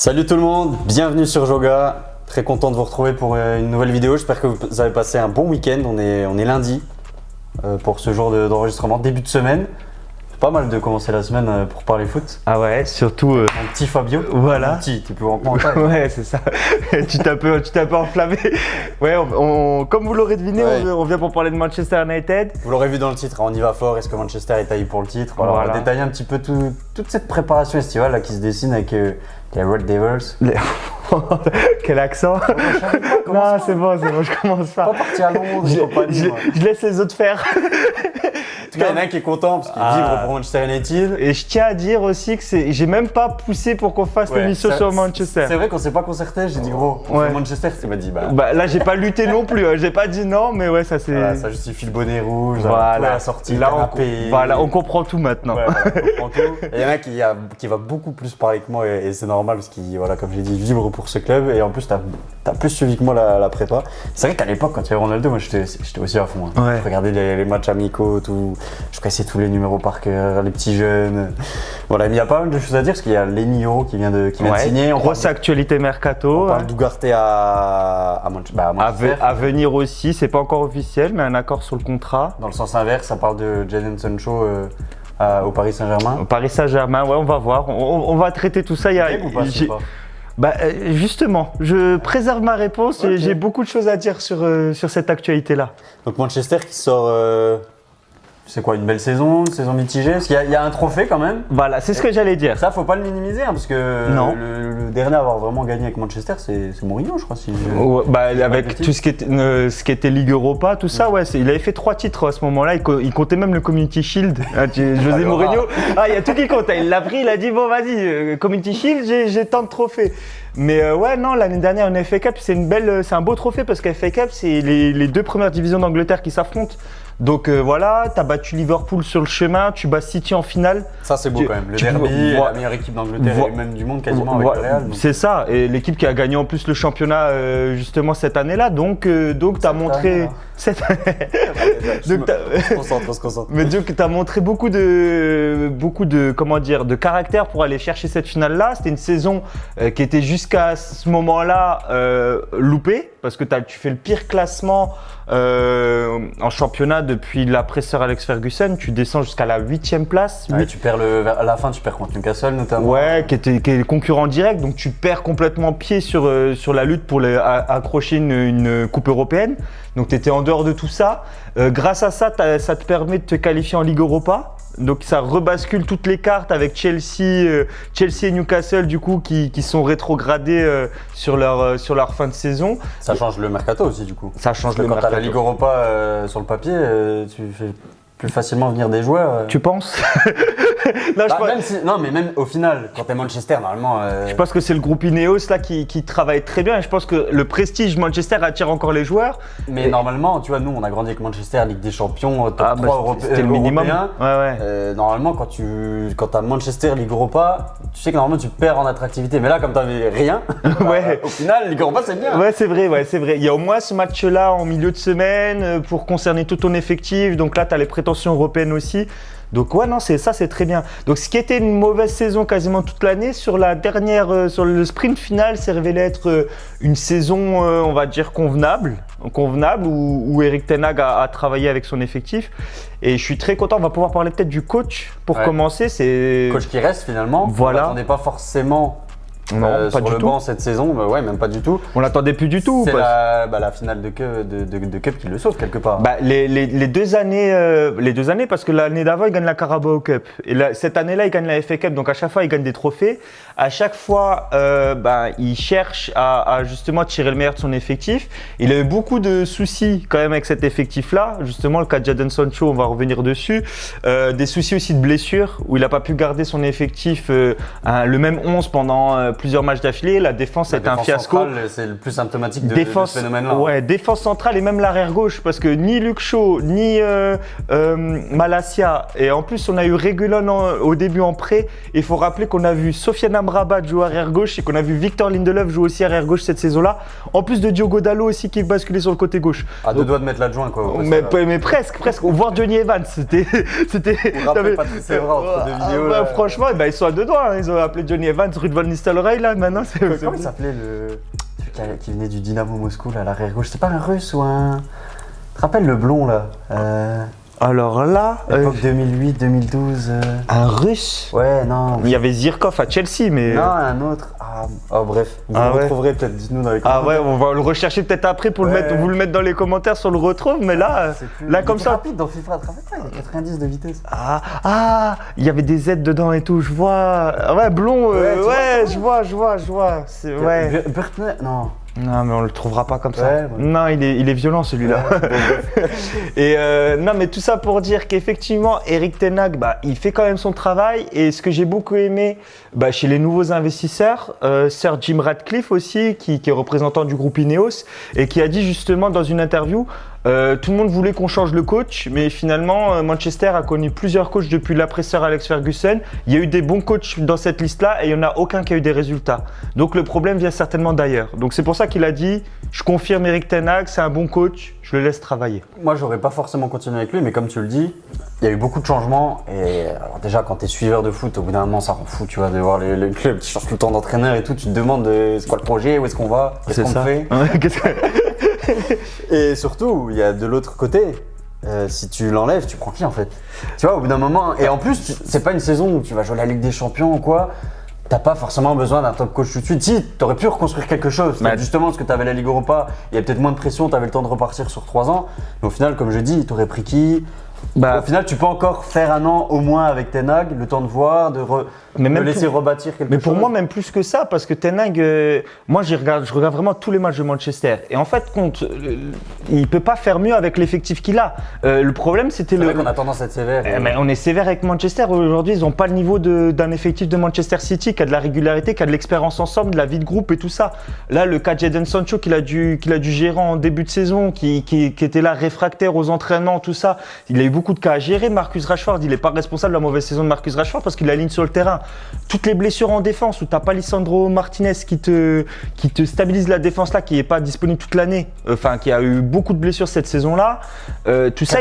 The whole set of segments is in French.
Salut tout le monde, bienvenue sur Joga. Très content de vous retrouver pour une nouvelle vidéo. J'espère que vous avez passé un bon week-end. On est lundi pour ce jour d'enregistrement, début de semaine. C'est pas mal de commencer la semaine pour parler foot. Ah ouais, surtout. Mon petit Fabio. Voilà. Mon petit, t'es plus grand que moi en taille. Ouais, c'est ça. tu t'es un peu enflammé. Ouais, comme vous l'aurez deviné, Ouais. on vient pour parler de Manchester United. Vous l'aurez vu dans le titre, on y va fort. Est-ce que Manchester est taillé pour le titre? Alors, Voilà. on va détailler un petit peu toute cette préparation estivale là, qui se dessine avec les Red Devils. Quel accent. Non, c'est bon, je commence pas. Pas parti à Londres, Je, et compagnie, je- moi. je laisse les autres faire. En tout cas, il y en a un qui est content parce qu'il Ah. vibre pour Manchester United. Et je tiens à dire aussi que j'ai même pas poussé pour qu'on fasse Ouais, l'émission ça- sur Manchester. C'est vrai qu'on s'est pas concerté, j'ai dit gros, on Ouais. fait Manchester, tu m'as dit bah. Bah, là, j'ai pas lutté non plus. Hein. J'ai pas dit non, mais ouais, ça c'est. Voilà, ça justifie le bonnet rouge, Voilà. la sortie, Là, canapé. on comprend tout maintenant. Ouais, voilà, on comprend tout. Et il y en a qui va beaucoup plus parler que moi et c'est normal parce qu'il, voilà, comme j'ai dit, vibre pour ce club et en plus t'as plus suivi que moi la prépa. C'est vrai qu'à l'époque, quand il y avait Ronaldo, moi j'étais aussi à fond. Hein. Ouais. Je regardais les matchs amicaux, tout. Je connaissais tous les numéros par cœur, les petits jeunes. Voilà, mais il y a pas mal de choses à dire parce qu'il y a Lenny Yoro qui vient de Ouais. signer. Grosse actualité mercato. On parle d'Ugarte à Manchester. À venir aussi, c'est pas encore officiel, mais un accord sur le contrat. Dans le sens inverse, ça parle de Jadon Sancho au Paris Saint-Germain. Au Paris Saint-Germain, ouais, on va voir. On va traiter tout ça. Greg ou pas, je sais pas. Justement, je préserve ma réponse. Ok. J'ai beaucoup de choses à dire sur cette actualité-là. Donc Manchester qui sort, c'est quoi, une belle saison, une saison mitigée? Parce qu'il y a un trophée quand même. Voilà, c'est ce que j'allais dire. Ça, faut pas le minimiser, hein, parce que Non. le dernier à avoir vraiment gagné avec Manchester, c'est Mourinho, je crois. Si je- Ouais, avec bêtise. tout ce qui était Ligue Europa, tout ça, ouais, il avait fait 3 titres à ce moment-là. Il comptait même le Community Shield. José Alors, Mourinho, il y a tout qui compte. Il l'a pris, il a dit bon, vas-y, Community Shield, j'ai tant de trophées. Mais ouais, non, l'année dernière, une FA Cup, c'est un beau trophée parce qu'à FA Cup, c'est les deux premières divisions d'Angleterre qui s'affrontent. Donc voilà, t'as battu Liverpool sur le chemin, tu bats City en finale. Ça, c'est beau Tu- quand même. Le tu- derby, vois- la meilleure équipe d'Angleterre vois- et même du monde quasiment avec Voilà, le Real. donc. c'est ça, et l'équipe qui a gagné en plus le championnat justement cette année-là. Donc t'as montré. année-là. Cette Donc, Donc, on se concentre. Mais donc tu as montré beaucoup de comment dire de caractère pour aller chercher cette finale là. C'était une saison qui était jusqu'à ce moment-là loupée parce que tu fais le pire classement en championnat depuis l'après Sir Alex Ferguson. Tu descends jusqu'à la 8e place. Ouais, tu perds à la fin, tu perds contre Newcastle notamment. Ouais, qui est concurrent direct, donc tu perds complètement pied sur la lutte pour accrocher une coupe européenne. Donc tu étais en dehors de tout ça. Grâce à ça, ça te permet de te qualifier en Ligue Europa. Donc ça rebascule toutes les cartes avec Chelsea et Newcastle du coup qui sont rétrogradés sur leur fin de saison. Ça change le mercato aussi du coup. Ça change Parce que le quand t'as la mercato. Ligue Europa sur le papier, tu fais plus facilement venir des joueurs. Tu penses? Là, Mais même au final, quand t'es Manchester, normalement. Je pense que c'est le groupe Ineos là qui travaille très bien et je pense que le prestige Manchester attire encore les joueurs. Mais normalement, tu vois, nous on a grandi avec Manchester, Ligue des Champions, top 3 c'était le minimum. européen. Ouais. Normalement, quand t'as Manchester, Ligue Europa, tu sais que normalement tu perds en attractivité. Mais là, comme t'avais rien, Ouais. au final, Ligue Europa c'est bien. Ouais, c'est vrai. Il y a au moins ce match-là en milieu de semaine pour concerner tout ton effectif. Donc là, tu as les prétentions européennes aussi. Donc ouais, non, c'est très bien. Donc ce qui était une mauvaise saison quasiment toute l'année, sur le sprint final, s'est révélé être une saison, on va dire, convenable où Erik ten Hag a travaillé avec son effectif. Et je suis très content, on va pouvoir parler peut-être du coach pour Ouais. commencer. C'est Coach qui reste finalement. Voilà. On n'attendait pas forcément Non, pas sur du le tout. banc cette saison. Bah ouais, même pas du tout. On l'attendait plus du tout. C'est parce- la finale de Cup qui le sauve quelque part. Les 2 années, parce que l'année d'avant, il gagne la Carabao Cup. Et cette année-là, il gagne la FA Cup. Donc à chaque fois, il gagne des trophées. À chaque fois, il cherche à justement tirer le meilleur de son effectif. Il a eu beaucoup de soucis quand même avec cet effectif-là. Justement, le cas de Jadon Sancho, on va revenir dessus. Des soucis aussi de blessures, où il n'a pas pu garder son effectif, le même 11 pendant plusieurs matchs d'affilée. La défense a été un fiasco. Centrale, c'est le plus symptomatique de ce phénomène-là. Ouais, défense centrale et même l'arrière gauche, parce que ni Luke Shaw, ni Malacia, et en plus on a eu Reguilon au début en prêt. Il faut rappeler qu'on a vu Sofiane Amrabat jouer arrière gauche et qu'on a vu Victor Lindelof jouer aussi arrière gauche cette saison-là. En plus de Diogo Dalot aussi qui basculait sur le côté gauche. À deux doigts de mettre l'adjoint quoi. Mais presque. Voir Johnny Evans, c'était. Vous rappelez Patrice Evra entre deux vidéos. Franchement, ils sont à deux doigts. Ils ont appelé Johnny Evans, Ruud van Nistelrooy. oreilles là maintenant. Comment il s'appelait celui qui venait du Dynamo Moscou là, à l'arrière gauche? C'est pas un russe ou un. Tu te rappelles le blond là Alors là. Époque 2008-2012. Un russe? Ouais, non. Il y avait Zirkov à Chelsea, mais. Non, un autre. Oh, bref. Vous le retrouverez peut-être, dites-nous dans les commentaires. Ah ouais, on va le rechercher peut-être après pour vous le mettre dans les commentaires si on le retrouve, mais là, comme ça. Rapide dans FIFA, tu te rappelles pas, il a 90 de vitesse. Il y avait des aides dedans et tout, je vois. Ouais, blond, je vois. C'est, ouais. Burtner, non. Non, mais on le trouvera pas comme ça. Ouais. Non, il est violent celui-là. Et non, mais tout ça pour dire qu'effectivement, Erik ten Hag, il fait quand même son travail. Et ce que j'ai beaucoup aimé chez les nouveaux investisseurs, Sir Jim Ratcliffe aussi, qui est représentant du groupe Ineos, et qui a dit justement dans une interview, tout le monde voulait qu'on change le coach, mais finalement, Manchester a connu plusieurs coachs depuis l'après-Sir Alex Ferguson. Il y a eu des bons coachs dans cette liste-là et il n'y en a aucun qui a eu des résultats. Donc le problème vient certainement d'ailleurs. Donc c'est pour ça qu'il a dit, je confirme Erik ten Hag, c'est un bon coach, je le laisse travailler. Moi, j'aurais pas forcément continué avec lui, mais comme tu le dis, il y a eu beaucoup de changements. Et alors déjà, quand tu es suiveur de foot, au bout d'un moment, ça rend fou, tu vois, de voir le club qui change tout le temps d'entraîneur et tout. Tu te demandes c'est quoi le projet, où est-ce qu'on va, qu'est-ce qu'on fait. Et surtout, il y a de l'autre côté, si tu l'enlèves, tu prends qui en fait? Tu vois, au bout d'un moment, et en plus, c'est pas une saison où tu vas jouer la Ligue des Champions ou quoi. T'as pas forcément besoin d'un top coach tout de suite. Si, t'aurais pu reconstruire quelque chose. Justement, parce que t'avais la Ligue Europa, il y a peut-être moins de pression, t'avais le temps de repartir sur 3 ans. Mais au final, comme je dis, t'aurais pris qui? Au final, tu peux encore faire un an au moins avec Ten Hag, le temps de voir, de laisser rebâtir quelque chose. Mais pour moi, même plus que ça, parce que Ten Hag, moi je regarde vraiment tous les matchs de Manchester. Et en fait, il peut pas faire mieux avec l'effectif qu'il a. Le problème, c'était C'est vrai qu'on a tendance à être sévère. Mais on est sévère avec Manchester. Aujourd'hui, ils n'ont pas le niveau d'un effectif de Manchester City qui a de la régularité, qui a de l'expérience ensemble, de la vie de groupe et tout ça. Là, le cas Jadon Sancho qu'il a dû gérer en début de saison, qui était là réfractaire aux entraînements, tout ça. Il a eu beaucoup de cas à gérer. Marcus Rashford, il n'est pas responsable de la mauvaise saison de Marcus Rashford parce qu'il l'aligne sur le terrain. Toutes les blessures en défense où tu n'as pas Lisandro Martinez qui te stabilise la défense là, qui n'est pas disponible toute l'année, qui a eu beaucoup de blessures cette saison-là. Tout ça,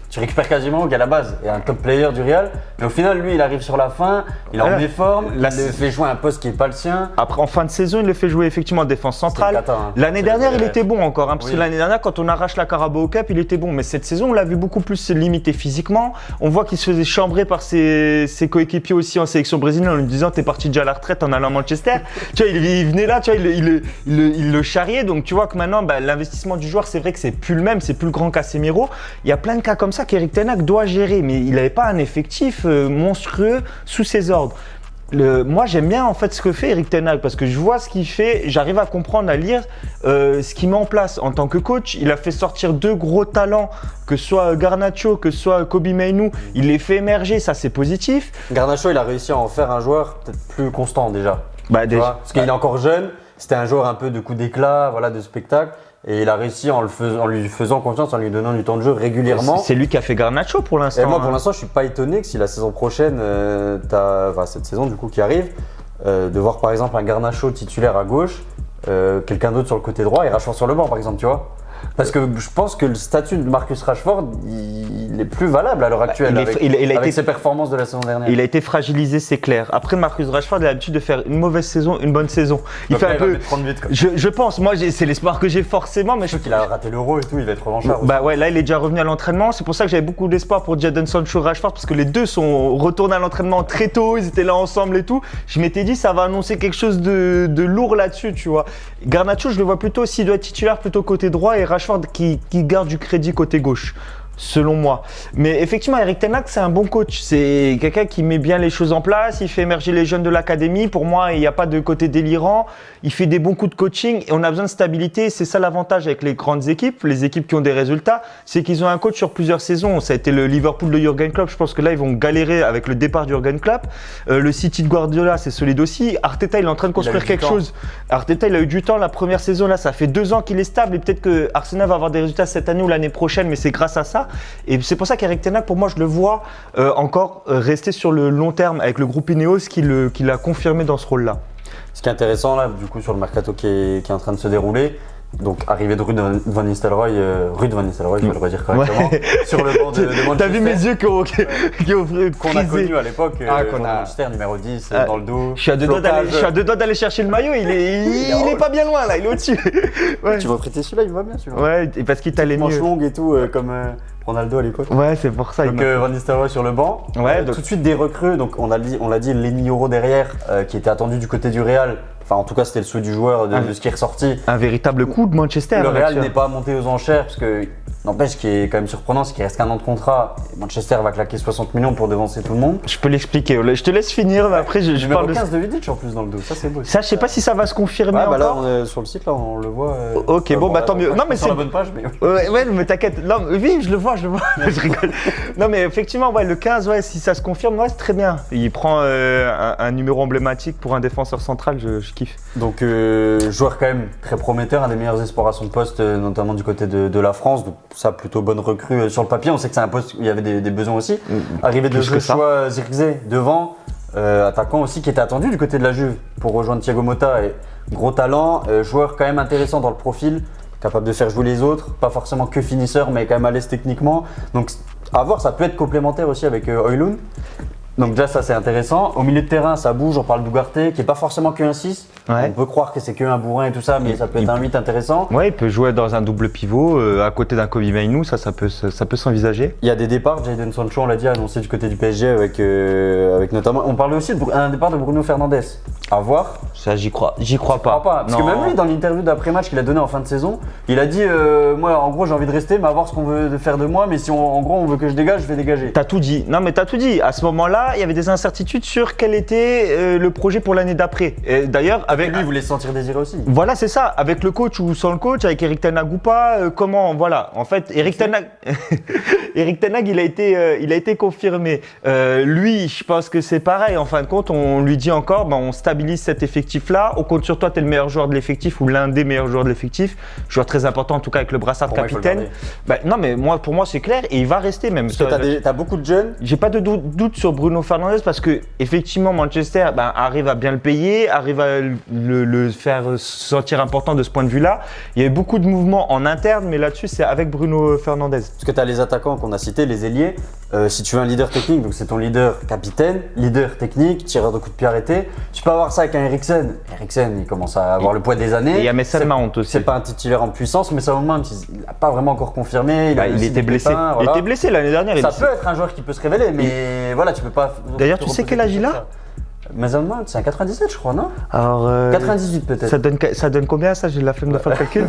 tu récupères quasiment à la base, il y a un top player du Real, mais au final, lui, il arrive sur la fin, il est en méforme, il le fait jouer un poste qui n'est pas le sien. Après, en fin de saison, il le fait jouer effectivement en défense centrale. L'année dernière, il était bon encore, parce que l'année dernière, quand on arrache la Carabao Cup, il était bon. Mais cette saison, on l'a vu beaucoup plus limité physiquement. On voit qu'il se faisait chambrer par ses coéquipiers aussi en sélection brésilienne en lui disant t'es parti déjà à la retraite en allant à Manchester. Tu vois, il venait là, tu vois, il le charriait. Donc tu vois que maintenant, l'investissement du joueur, c'est vrai que c'est plus le même, c'est plus le grand Casemiro. Il y a plein de cas comme ça qu'Erik ten Hag doit gérer, mais il n'avait pas un effectif monstrueux sous ses ordres. Moi, j'aime bien en fait ce que fait Erik ten Hag parce que je vois ce qu'il fait, j'arrive à comprendre, à lire ce qu'il met en place en tant que coach. Il a fait sortir 2 gros talents, que ce soit Garnacho, que ce soit Kobbie Mainoo. Il les fait émerger, ça c'est positif. Garnacho, il a réussi à en faire un joueur peut-être plus constant déjà. Parce qu'il est encore jeune, c'était un joueur un peu de coup d'éclat, de spectacle. Et il a réussi en lui faisant confiance, en lui donnant du temps de jeu régulièrement. C'est lui qui a fait Garnacho pour l'instant. Et moi, pour l'instant, je suis pas étonné que si la saison prochaine, cette saison du coup qui arrive, de voir par exemple un Garnacho titulaire à gauche, quelqu'un d'autre sur le côté droit et Rashford sur le banc par exemple, tu vois. Parce que je pense que le statut de Marcus Rashford, il est plus valable à l'heure actuelle avec ses performances de la saison dernière. Il a été fragilisé, c'est clair. Après, Marcus Rashford a l'habitude de faire une mauvaise saison, une bonne saison. Il fait un peu. Je pense, moi, c'est l'espoir que j'ai forcément, mais je trouve qu'il a raté l'Euro et tout, il va être revanchard. Là, il est déjà revenu à l'entraînement. C'est pour ça que j'avais beaucoup d'espoir pour Jadon Sancho, Rashford, parce que les deux sont retournés à l'entraînement très tôt. Ils étaient là ensemble et tout. Je m'étais dit, ça va annoncer quelque chose de lourd là-dessus, tu vois. Garnacho, je le vois plutôt s'il doit être titulaire plutôt côté droit et Rashford qui garde du crédit côté gauche, selon moi. Mais effectivement, Erik ten Hag, c'est un bon coach. C'est quelqu'un qui met bien les choses en place, il fait émerger les jeunes de l'académie. Pour moi, il n'y a pas de côté délirant. Il fait des bons coups de coaching et on a besoin de stabilité. C'est ça l'avantage avec les grandes équipes, les équipes qui ont des résultats, c'est qu'ils ont un coach sur plusieurs saisons. Ça a été le Liverpool de Jürgen Klopp. Je pense que là, ils vont galérer avec le départ de Jürgen Klopp. Le City de Guardiola, c'est solide aussi. Arteta, il est en train de construire quelque chose. Arteta, il a eu du temps la première saison. Là, ça fait 2 ans qu'il est stable et peut-être que Arsenal va avoir des résultats cette année ou l'année prochaine, mais c'est grâce à ça. Et c'est pour ça qu'Erik ten Hag, pour moi, je le vois encore rester sur le long terme avec le groupe Ineos qui l'a confirmé dans ce rôle-là. Ce qui est intéressant là, du coup, sur le mercato qui est en train de se dérouler, Donc arrivée de Ruud van Nistelrooy, je vais le redire correctement, sur le banc de Manchester. T'as vu mes yeux qui ont qu'on a connu à l'époque, qu'on a... Manchester numéro 10 dans le dos. Je suis à deux doigts d'aller chercher le maillot, il est pas bien loin là, il est au-dessus. Ouais. Tu vas prêter celui-là, il va bien celui-là. Ouais, et parce qu'il t'allait mieux. Manche longue et tout, comme Ronaldo à l'époque. Ouais, c'est pour ça. Donc Van Nistelrooy sur le banc. Ouais, donc... Tout de suite des recrues, donc on l'a dit, Lenny Yoro derrière, qui était attendu du côté du Real. Enfin, en tout cas, c'était le souhait du joueur de ce qui est ressorti. Un véritable coup de Manchester. Le Real n'est pas monté aux enchères parce que, n'empêche, ce qui est quand même surprenant, c'est qu'il reste qu'un an de contrat. Et Manchester va claquer 60 millions pour devancer tout le monde. Je peux l'expliquer. Je te laisse finir, mais après je parle de 15 de Vidic en plus dans le dos. Ça, c'est beau. Ça, je sais pas si ça va se confirmer encore. Là, on est sur le site, là, on le voit. Ok, bon, bah tant mieux. Non, mais c'est sur la bonne page, mais. Ouais, mais t'inquiète. Non, oui, je le vois. Je rigole. Non, mais effectivement, ouais, le 15, ouais, si ça se confirme, ouais, c'est très bien. Il prend un numéro emblématique pour un défenseur central, je kiffe. Donc, joueur quand même très prometteur, un des meilleurs espoirs à son poste, notamment du côté de la France. Donc, ça, plutôt bonne recrue sur le papier. On sait que c'est un poste où il y avait des besoins aussi. Arrivé de Joshua Zirkzee devant, attaquant aussi qui était attendu du côté de la Juve pour rejoindre Thiago Motta. Et gros talent, joueur quand même intéressant dans le profil, capable de faire jouer les autres, pas forcément que finisseur, mais quand même à l'aise techniquement. Donc, à voir, ça peut être complémentaire aussi avec Højlund. Donc déjà ça c'est intéressant. Au milieu de terrain ça bouge, on parle d'Ugarte qui n'est pas forcément qu'un 6. Ouais. On peut croire que c'est qu'un bourrin et tout ça, mais ça peut être un 8 intéressant. Ouais, il peut jouer dans un double pivot à côté d'un Kobe Mainoo, ça peut s'envisager. Il y a des départs, Jadon Sancho on l'a dit annoncé du côté du PSG avec notamment, on parlait aussi d'un départ de Bruno Fernandes. À voir. Ça j'y crois pas. Parce que même lui dans l'interview d'après-match qu'il a donné en fin de saison, il a dit moi en gros j'ai envie de rester mais à voir ce qu'on veut faire de moi, mais si en gros on veut que je dégage, je vais dégager. T'as tout dit. Non mais t'as tout dit. À ce moment-là, il y avait des incertitudes sur quel était le projet pour l'année d'après. Et d'ailleurs, avec lui, il voulait se sentir désiré aussi. Voilà, c'est ça. Avec le coach ou sans le coach, avec Erik ten Hag ou pas, comment, voilà. En fait, Erik ten Hag, il a été confirmé. Lui, je pense que c'est pareil. En fin de compte, on lui dit encore, on stabilise cet effectif-là. On compte sur toi, tu es le meilleur joueur de l'effectif ou l'un des meilleurs joueurs de l'effectif. Joueur très important, en tout cas avec le brassard de capitaine. Non, mais pour moi, c'est clair et il va rester même. Parce que t'as beaucoup de jeunes. J'ai pas de doute sur Bruno Fernandes parce que effectivement Manchester arrive à bien le payer, arrive à le faire sentir important de ce point de vue-là. Il y a eu beaucoup de mouvements en interne, mais là-dessus c'est avec Bruno Fernandes. Parce que tu as les attaquants qu'on a cités, les ailiers. Si tu veux un leader technique, donc c'est ton leader capitaine, leader technique, tireur de coups de pied arrêté. Tu peux avoir ça avec un Eriksen. Eriksen, il commence à avoir le poids des années. Et il y a Mason Mount aussi. C'est pas un titulaire en puissance, mais Mason Mount, il n'a pas vraiment encore confirmé. Il était blessé. Voilà. Il était blessé l'année dernière. Ça peut être un joueur qui peut se révéler, mais voilà, tu peux pas. D'ailleurs, tu sais quel âge il a ? Mason Mount, c'est un 97 je crois, non ? Alors, 98 peut-être. Ça donne combien ça ? J'ai la flemme de faire le calcul.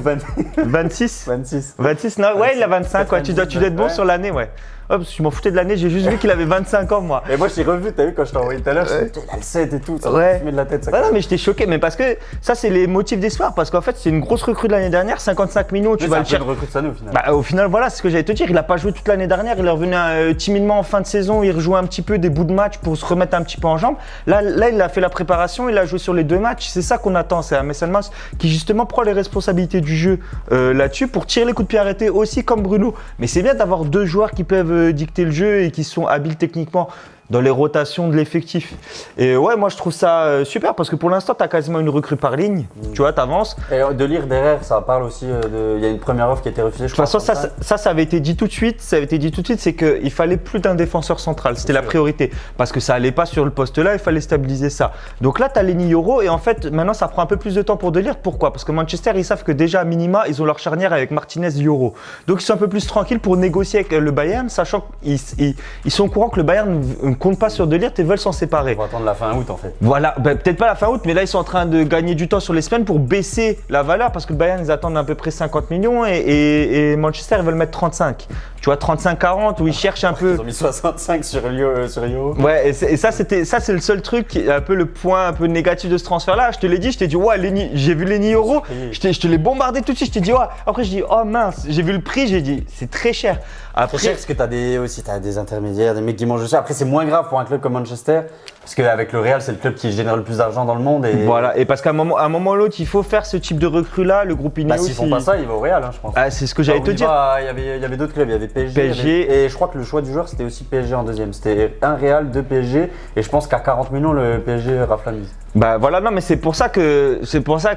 26 26, non, ouais, il a 25, ouais, tu dois être bon sur l'année, ouais. Ouais, parce que je m'en foutais de l'année, j'ai juste vu qu'il avait 25 ans, moi. Et moi, je t'ai revu, t'as vu, quand je t'ai envoyé tout à l'heure, il a le 7 et tout, ça me met de la tête. Ça, non, mais j'étais choqué, mais parce que ça, c'est les motifs d'espoir, parce qu'en fait, c'est une grosse recrue de l'année dernière, 55 millions, tu vas le chercher. C'est une recrue de Sané au final. Au final, voilà, c'est ce que j'allais te dire, il a pas joué toute l'année dernière, il est revenu timidement en fin de saison, il rejouait un petit peu des bouts de match pour se remettre un petit peu en jambes. Là, il a fait la préparation, il a joué sur les 2 matchs, c'est ça qu'on attend, c'est un Mason Mount qui justement prend les responsabilités du jeu là-dessus pour tirer les coups de pied arrêtés aussi comme Bruno. Mais c'est bien d'avoir 2 joueurs qui peuvent dicter le jeu et qui sont habiles techniquement dans les rotations de l'effectif. Et ouais, moi je trouve ça super parce que pour l'instant, tu as quasiment une recrue par ligne. Tu vois, tu avances. Et de lire derrière, ça parle aussi il y a une première offre qui a été refusée. De toute façon, ça avait été dit tout de suite. C'est qu'il fallait plus d'un défenseur central. C'était la priorité. Parce que ça allait pas sur le poste là, il fallait stabiliser ça. Donc là, tu as Lenny Yoro et en fait, maintenant, ça prend un peu plus de temps pour de lire. Pourquoi ? Parce que Manchester, ils savent que déjà à minima, ils ont leur charnière avec Martinez et Yoro. Donc ils sont un peu plus tranquilles pour négocier avec le Bayern, sachant qu'ils sont au courant que le Bayern compte pas sur De Ligt et veulent s'en séparer. On va attendre la fin août en fait. Voilà, peut-être pas la fin août, mais là ils sont en train de gagner du temps sur les semaines pour baisser la valeur parce que le Bayern ils attendent à peu près 50 millions et Manchester ils veulent mettre 35. Tu vois, 35-40 où ils cherchent un peu. Ils ont mis 65 sur Yoro. Ouais, et ça c'est le seul truc, un peu le point un peu négatif de ce transfert là. Je te l'ai dit, je t'ai dit ouais, j'ai vu Lenny Yoro, je te l'ai bombardé tout de suite, je t'ai dit ouais. Après je dis oh mince, j'ai vu le prix, j'ai dit c'est très cher. Après, très cher parce que t'as des intermédiaires, des mecs qui mangent ça. Après c'est moins grave pour un club comme Manchester Parce qu'avec le Real, c'est le club qui génère le plus d'argent dans le monde. Et Voilà, et parce qu'à un moment ou l'autre, il faut faire ce type de recrue-là. Le groupe Ineos. bah, s'ils font pas ça, ils vont au Real, je pense. Ah, c'est ce que j'allais te dire. Il y avait d'autres clubs, il y avait PSG. Et je crois que le choix du joueur, c'était aussi PSG en deuxième. C'était un Real, deux PSG. Et je pense qu'à 40 millions, le PSG rafle la mise. Bah voilà, non, mais c'est pour ça que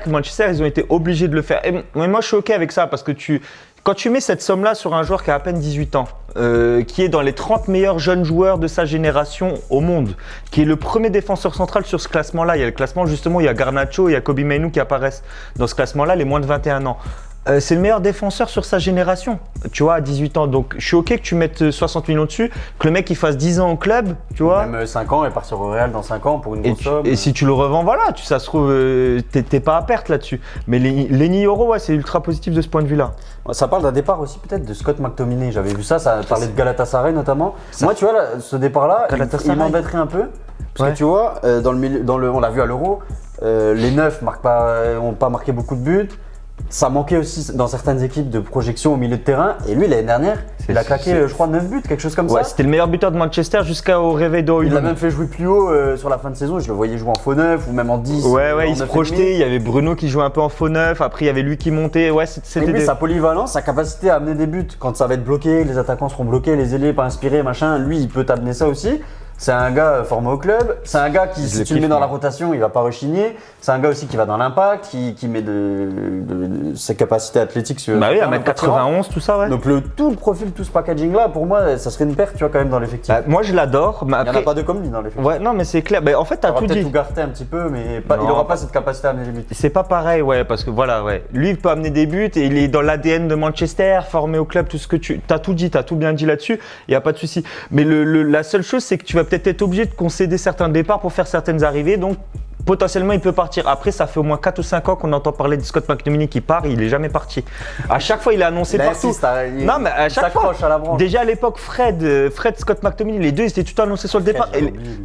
Manchester, ils ont été obligés de le faire. Et moi, je suis OK avec ça parce que quand tu mets cette somme-là sur un joueur qui a à peine 18 ans, qui est dans les 30 meilleurs jeunes joueurs de sa génération au monde, qui est le premier défenseur central sur ce classement-là. Il y a le classement, justement, il y a Garnacho, il y a Kobbie Mainoo qui apparaissent dans ce classement-là, les moins de 21 ans. C'est le meilleur défenseur sur sa génération, tu vois, à 18 ans. Donc, je suis OK que tu mettes 60 millions dessus, que le mec il fasse 10 ans au club, tu vois. Même 5 ans et partir au Real dans 5 ans pour une grosse somme. Et si tu le revends, voilà, ça se trouve, t'es pas à perte là-dessus. Mais les 9 euros, ouais, c'est ultra positif de ce point de vue-là. Ça parle d'un départ aussi peut-être de Scott McTominay. J'avais vu ça parlait de Galatasaray notamment. Moi, tu vois, là, ce départ-là, il m'embêterait un peu. Parce que tu vois, on l'a vu à l'Euro, les 9 n'ont pas marqué beaucoup de buts. Ça manquait aussi dans certaines équipes de projection au milieu de terrain. Et lui, l'année dernière, il a claqué, je crois, 9 buts, quelque chose comme ça. C'était le meilleur buteur de Manchester jusqu'au réveil d'Oilon. Il l'a même fait jouer plus haut sur la fin de saison. Je le voyais jouer en faux 9 ou même en 10. Ouais, il se projetait. Il y avait Bruno qui jouait un peu en faux 9. Après, il y avait lui qui montait. Ouais, c'était lui, sa polyvalence, sa capacité à amener des buts quand ça va être bloqué, les attaquants seront bloqués, les ailiers pas inspirés, machin. Lui, il peut t'amener ça aussi. C'est un gars formé au club, c'est un gars qui, si tu le mets dans la rotation, il va pas rechigner. C'est un gars aussi qui va dans l'impact, qui met de ses capacités athlétiques sur. Bah oui, 1m91, tout ça, ouais. Donc tout le profil, tout ce packaging là, pour moi, ça serait une perte, tu vois, quand même dans l'effectif. Bah, moi, je l'adore. Il n'y en a pas deux comme lui dans l'effectif. Ouais, non, mais c'est clair. Bah, en fait, t'as tout dit. Il va peut-être tout garder un petit peu, mais il n'aura pas cette capacité à amener des buts. C'est pas pareil, ouais, parce que voilà, ouais. Lui, il peut amener des buts et il est dans l'ADN de Manchester, formé au club, tout ce que t'as tout dit, t'as tout bien dit là-dessus. Il y a pas de souci. Mais la seule chose, c'est que tu vas peut-être être obligé de concéder certains départs pour faire certaines arrivées, donc potentiellement il peut partir. Après, ça fait au moins 4 ou 5 ans qu'on entend parler de Scott McTominay qui part, il est jamais parti. À chaque fois, il est annoncé partout. Non, mais à chaque fois. À la branche. Déjà à l'époque, Fred, Scott McTominay, les deux, ils étaient tout le temps annoncés sur le départ.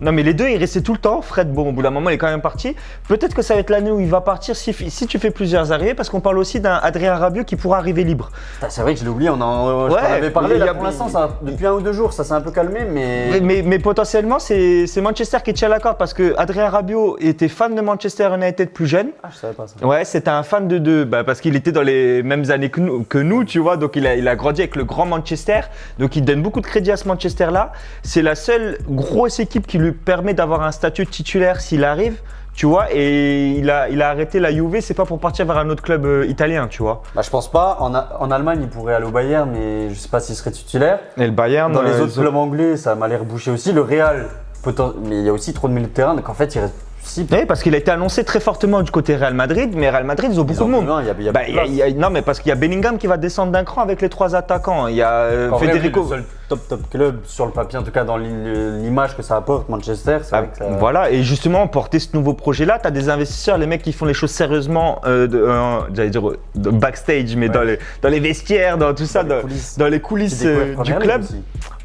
Non, mais les deux, ils restaient tout le temps. Fred, bon, au bout d'un moment, il est quand même parti. Peut-être que ça va être l'année où il va partir si tu fais plusieurs arrivées, parce qu'on parle aussi d'un Adrien Rabiot qui pourra arriver libre. C'est vrai que je l'ai oublié, je t'en avais parlé là, pour l'instant, depuis 1 ou 2 jours, ça s'est un peu calmé, mais potentiellement, c'est Manchester qui tient la corde, parce que Adrien Rabiot était fan de Manchester United plus jeune. Ah, je savais pas ça. Ouais, c'était un fan de deux, parce qu'il était dans les mêmes années que nous, tu vois, donc il a grandi avec le grand Manchester, donc il donne beaucoup de crédit à ce Manchester-là. C'est la seule grosse équipe qui lui permet d'avoir un statut de titulaire s'il arrive. Tu vois, et il a arrêté la Juve, c'est pas pour partir vers un autre club italien, tu vois. Bah, je pense pas. En Allemagne, il pourrait aller au Bayern, mais je sais pas s'il serait titulaire. Et le Bayern, dans les autres clubs anglais, ça m'a l'air bouché aussi. Le Real, mais il y a aussi trop de milieux de terrain, donc en fait, il reste. Oui, parce qu'il a été annoncé très fortement du côté Real Madrid, mais Real Madrid, ils ont beaucoup de monde. Non, mais parce qu'il y a Bellingham qui va descendre d'un cran avec les 3 attaquants. Il y a Federico. Le seul top club sur le papier, en tout cas dans l'image que ça apporte, Manchester. Vrai que ça... Voilà, et justement, porter ce nouveau projet-là, tu as des investisseurs, les mecs qui font les choses sérieusement, j'allais dire backstage, mais dans les vestiaires, dans tout ça, dans les coulisses du club.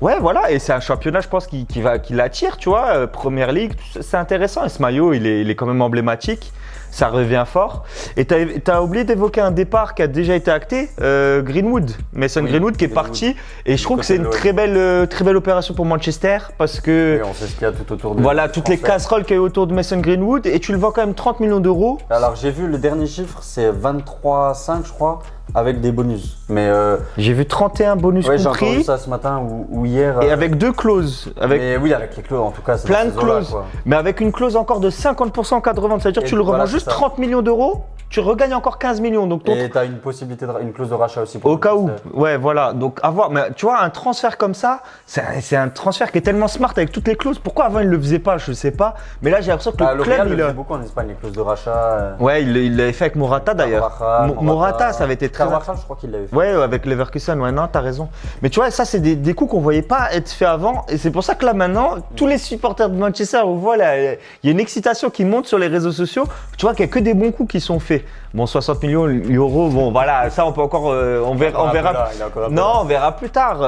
Ouais, voilà, et c'est un championnat, je pense, qui l'attire, tu vois. Première Ligue, c'est intéressant. Et ce maillot, il est quand même emblématique. Ça revient fort. Et tu as oublié d'évoquer un départ qui a déjà été acté, Greenwood. Mason Greenwood qui est parti. Et je trouve que c'est une très belle opération pour Manchester parce que. Oui, on sait ce qu'il y a tout autour de. Voilà, toutes les casseroles qu'il y a autour de Mason Greenwood. Et tu le vends quand même 30 millions d'euros. Alors, j'ai vu le dernier chiffre, c'est 23,5, je crois. Avec des bonus. Mais j'ai vu 31 bonus compris. J'ai entendu ça ce matin ou hier. Et avec 2 clauses. Mais oui, avec les clauses, en tout cas, c'est plein de clauses. Mais avec une clause encore de 50% en cas de revente. C'est-à-dire que tu le revends juste 30 millions d'euros, tu regagnes encore 15 millions. Donc et tu as une possibilité, une clause de rachat aussi. Au cas où. Ouais, voilà. Donc à voir. Mais tu vois, un transfert comme ça, c'est un transfert qui est tellement smart avec toutes les clauses. Pourquoi avant il ne le faisait pas, je ne sais pas. Mais là, j'ai l'impression que le club. Real le fait beaucoup en Espagne, les clauses de rachat. Ouais, il l'avait fait avec Morata d'ailleurs. Morata, ça avait été très. Carvajal, je crois qu'il l'avait fait. Ouais, avec Leverkusen, ouais, non, t'as raison. Mais tu vois, ça, c'est des coups qu'on voyait pas être faits avant. Et c'est pour ça que là, maintenant, tous les supporters de Manchester, on voit là, il y a une excitation qui monte sur les réseaux sociaux. Tu vois qu'il n'y a que des bons coups qui sont faits. Bon, 60 millions d'euros, bon, voilà, ça, on peut encore. On verra. On verra plus tard.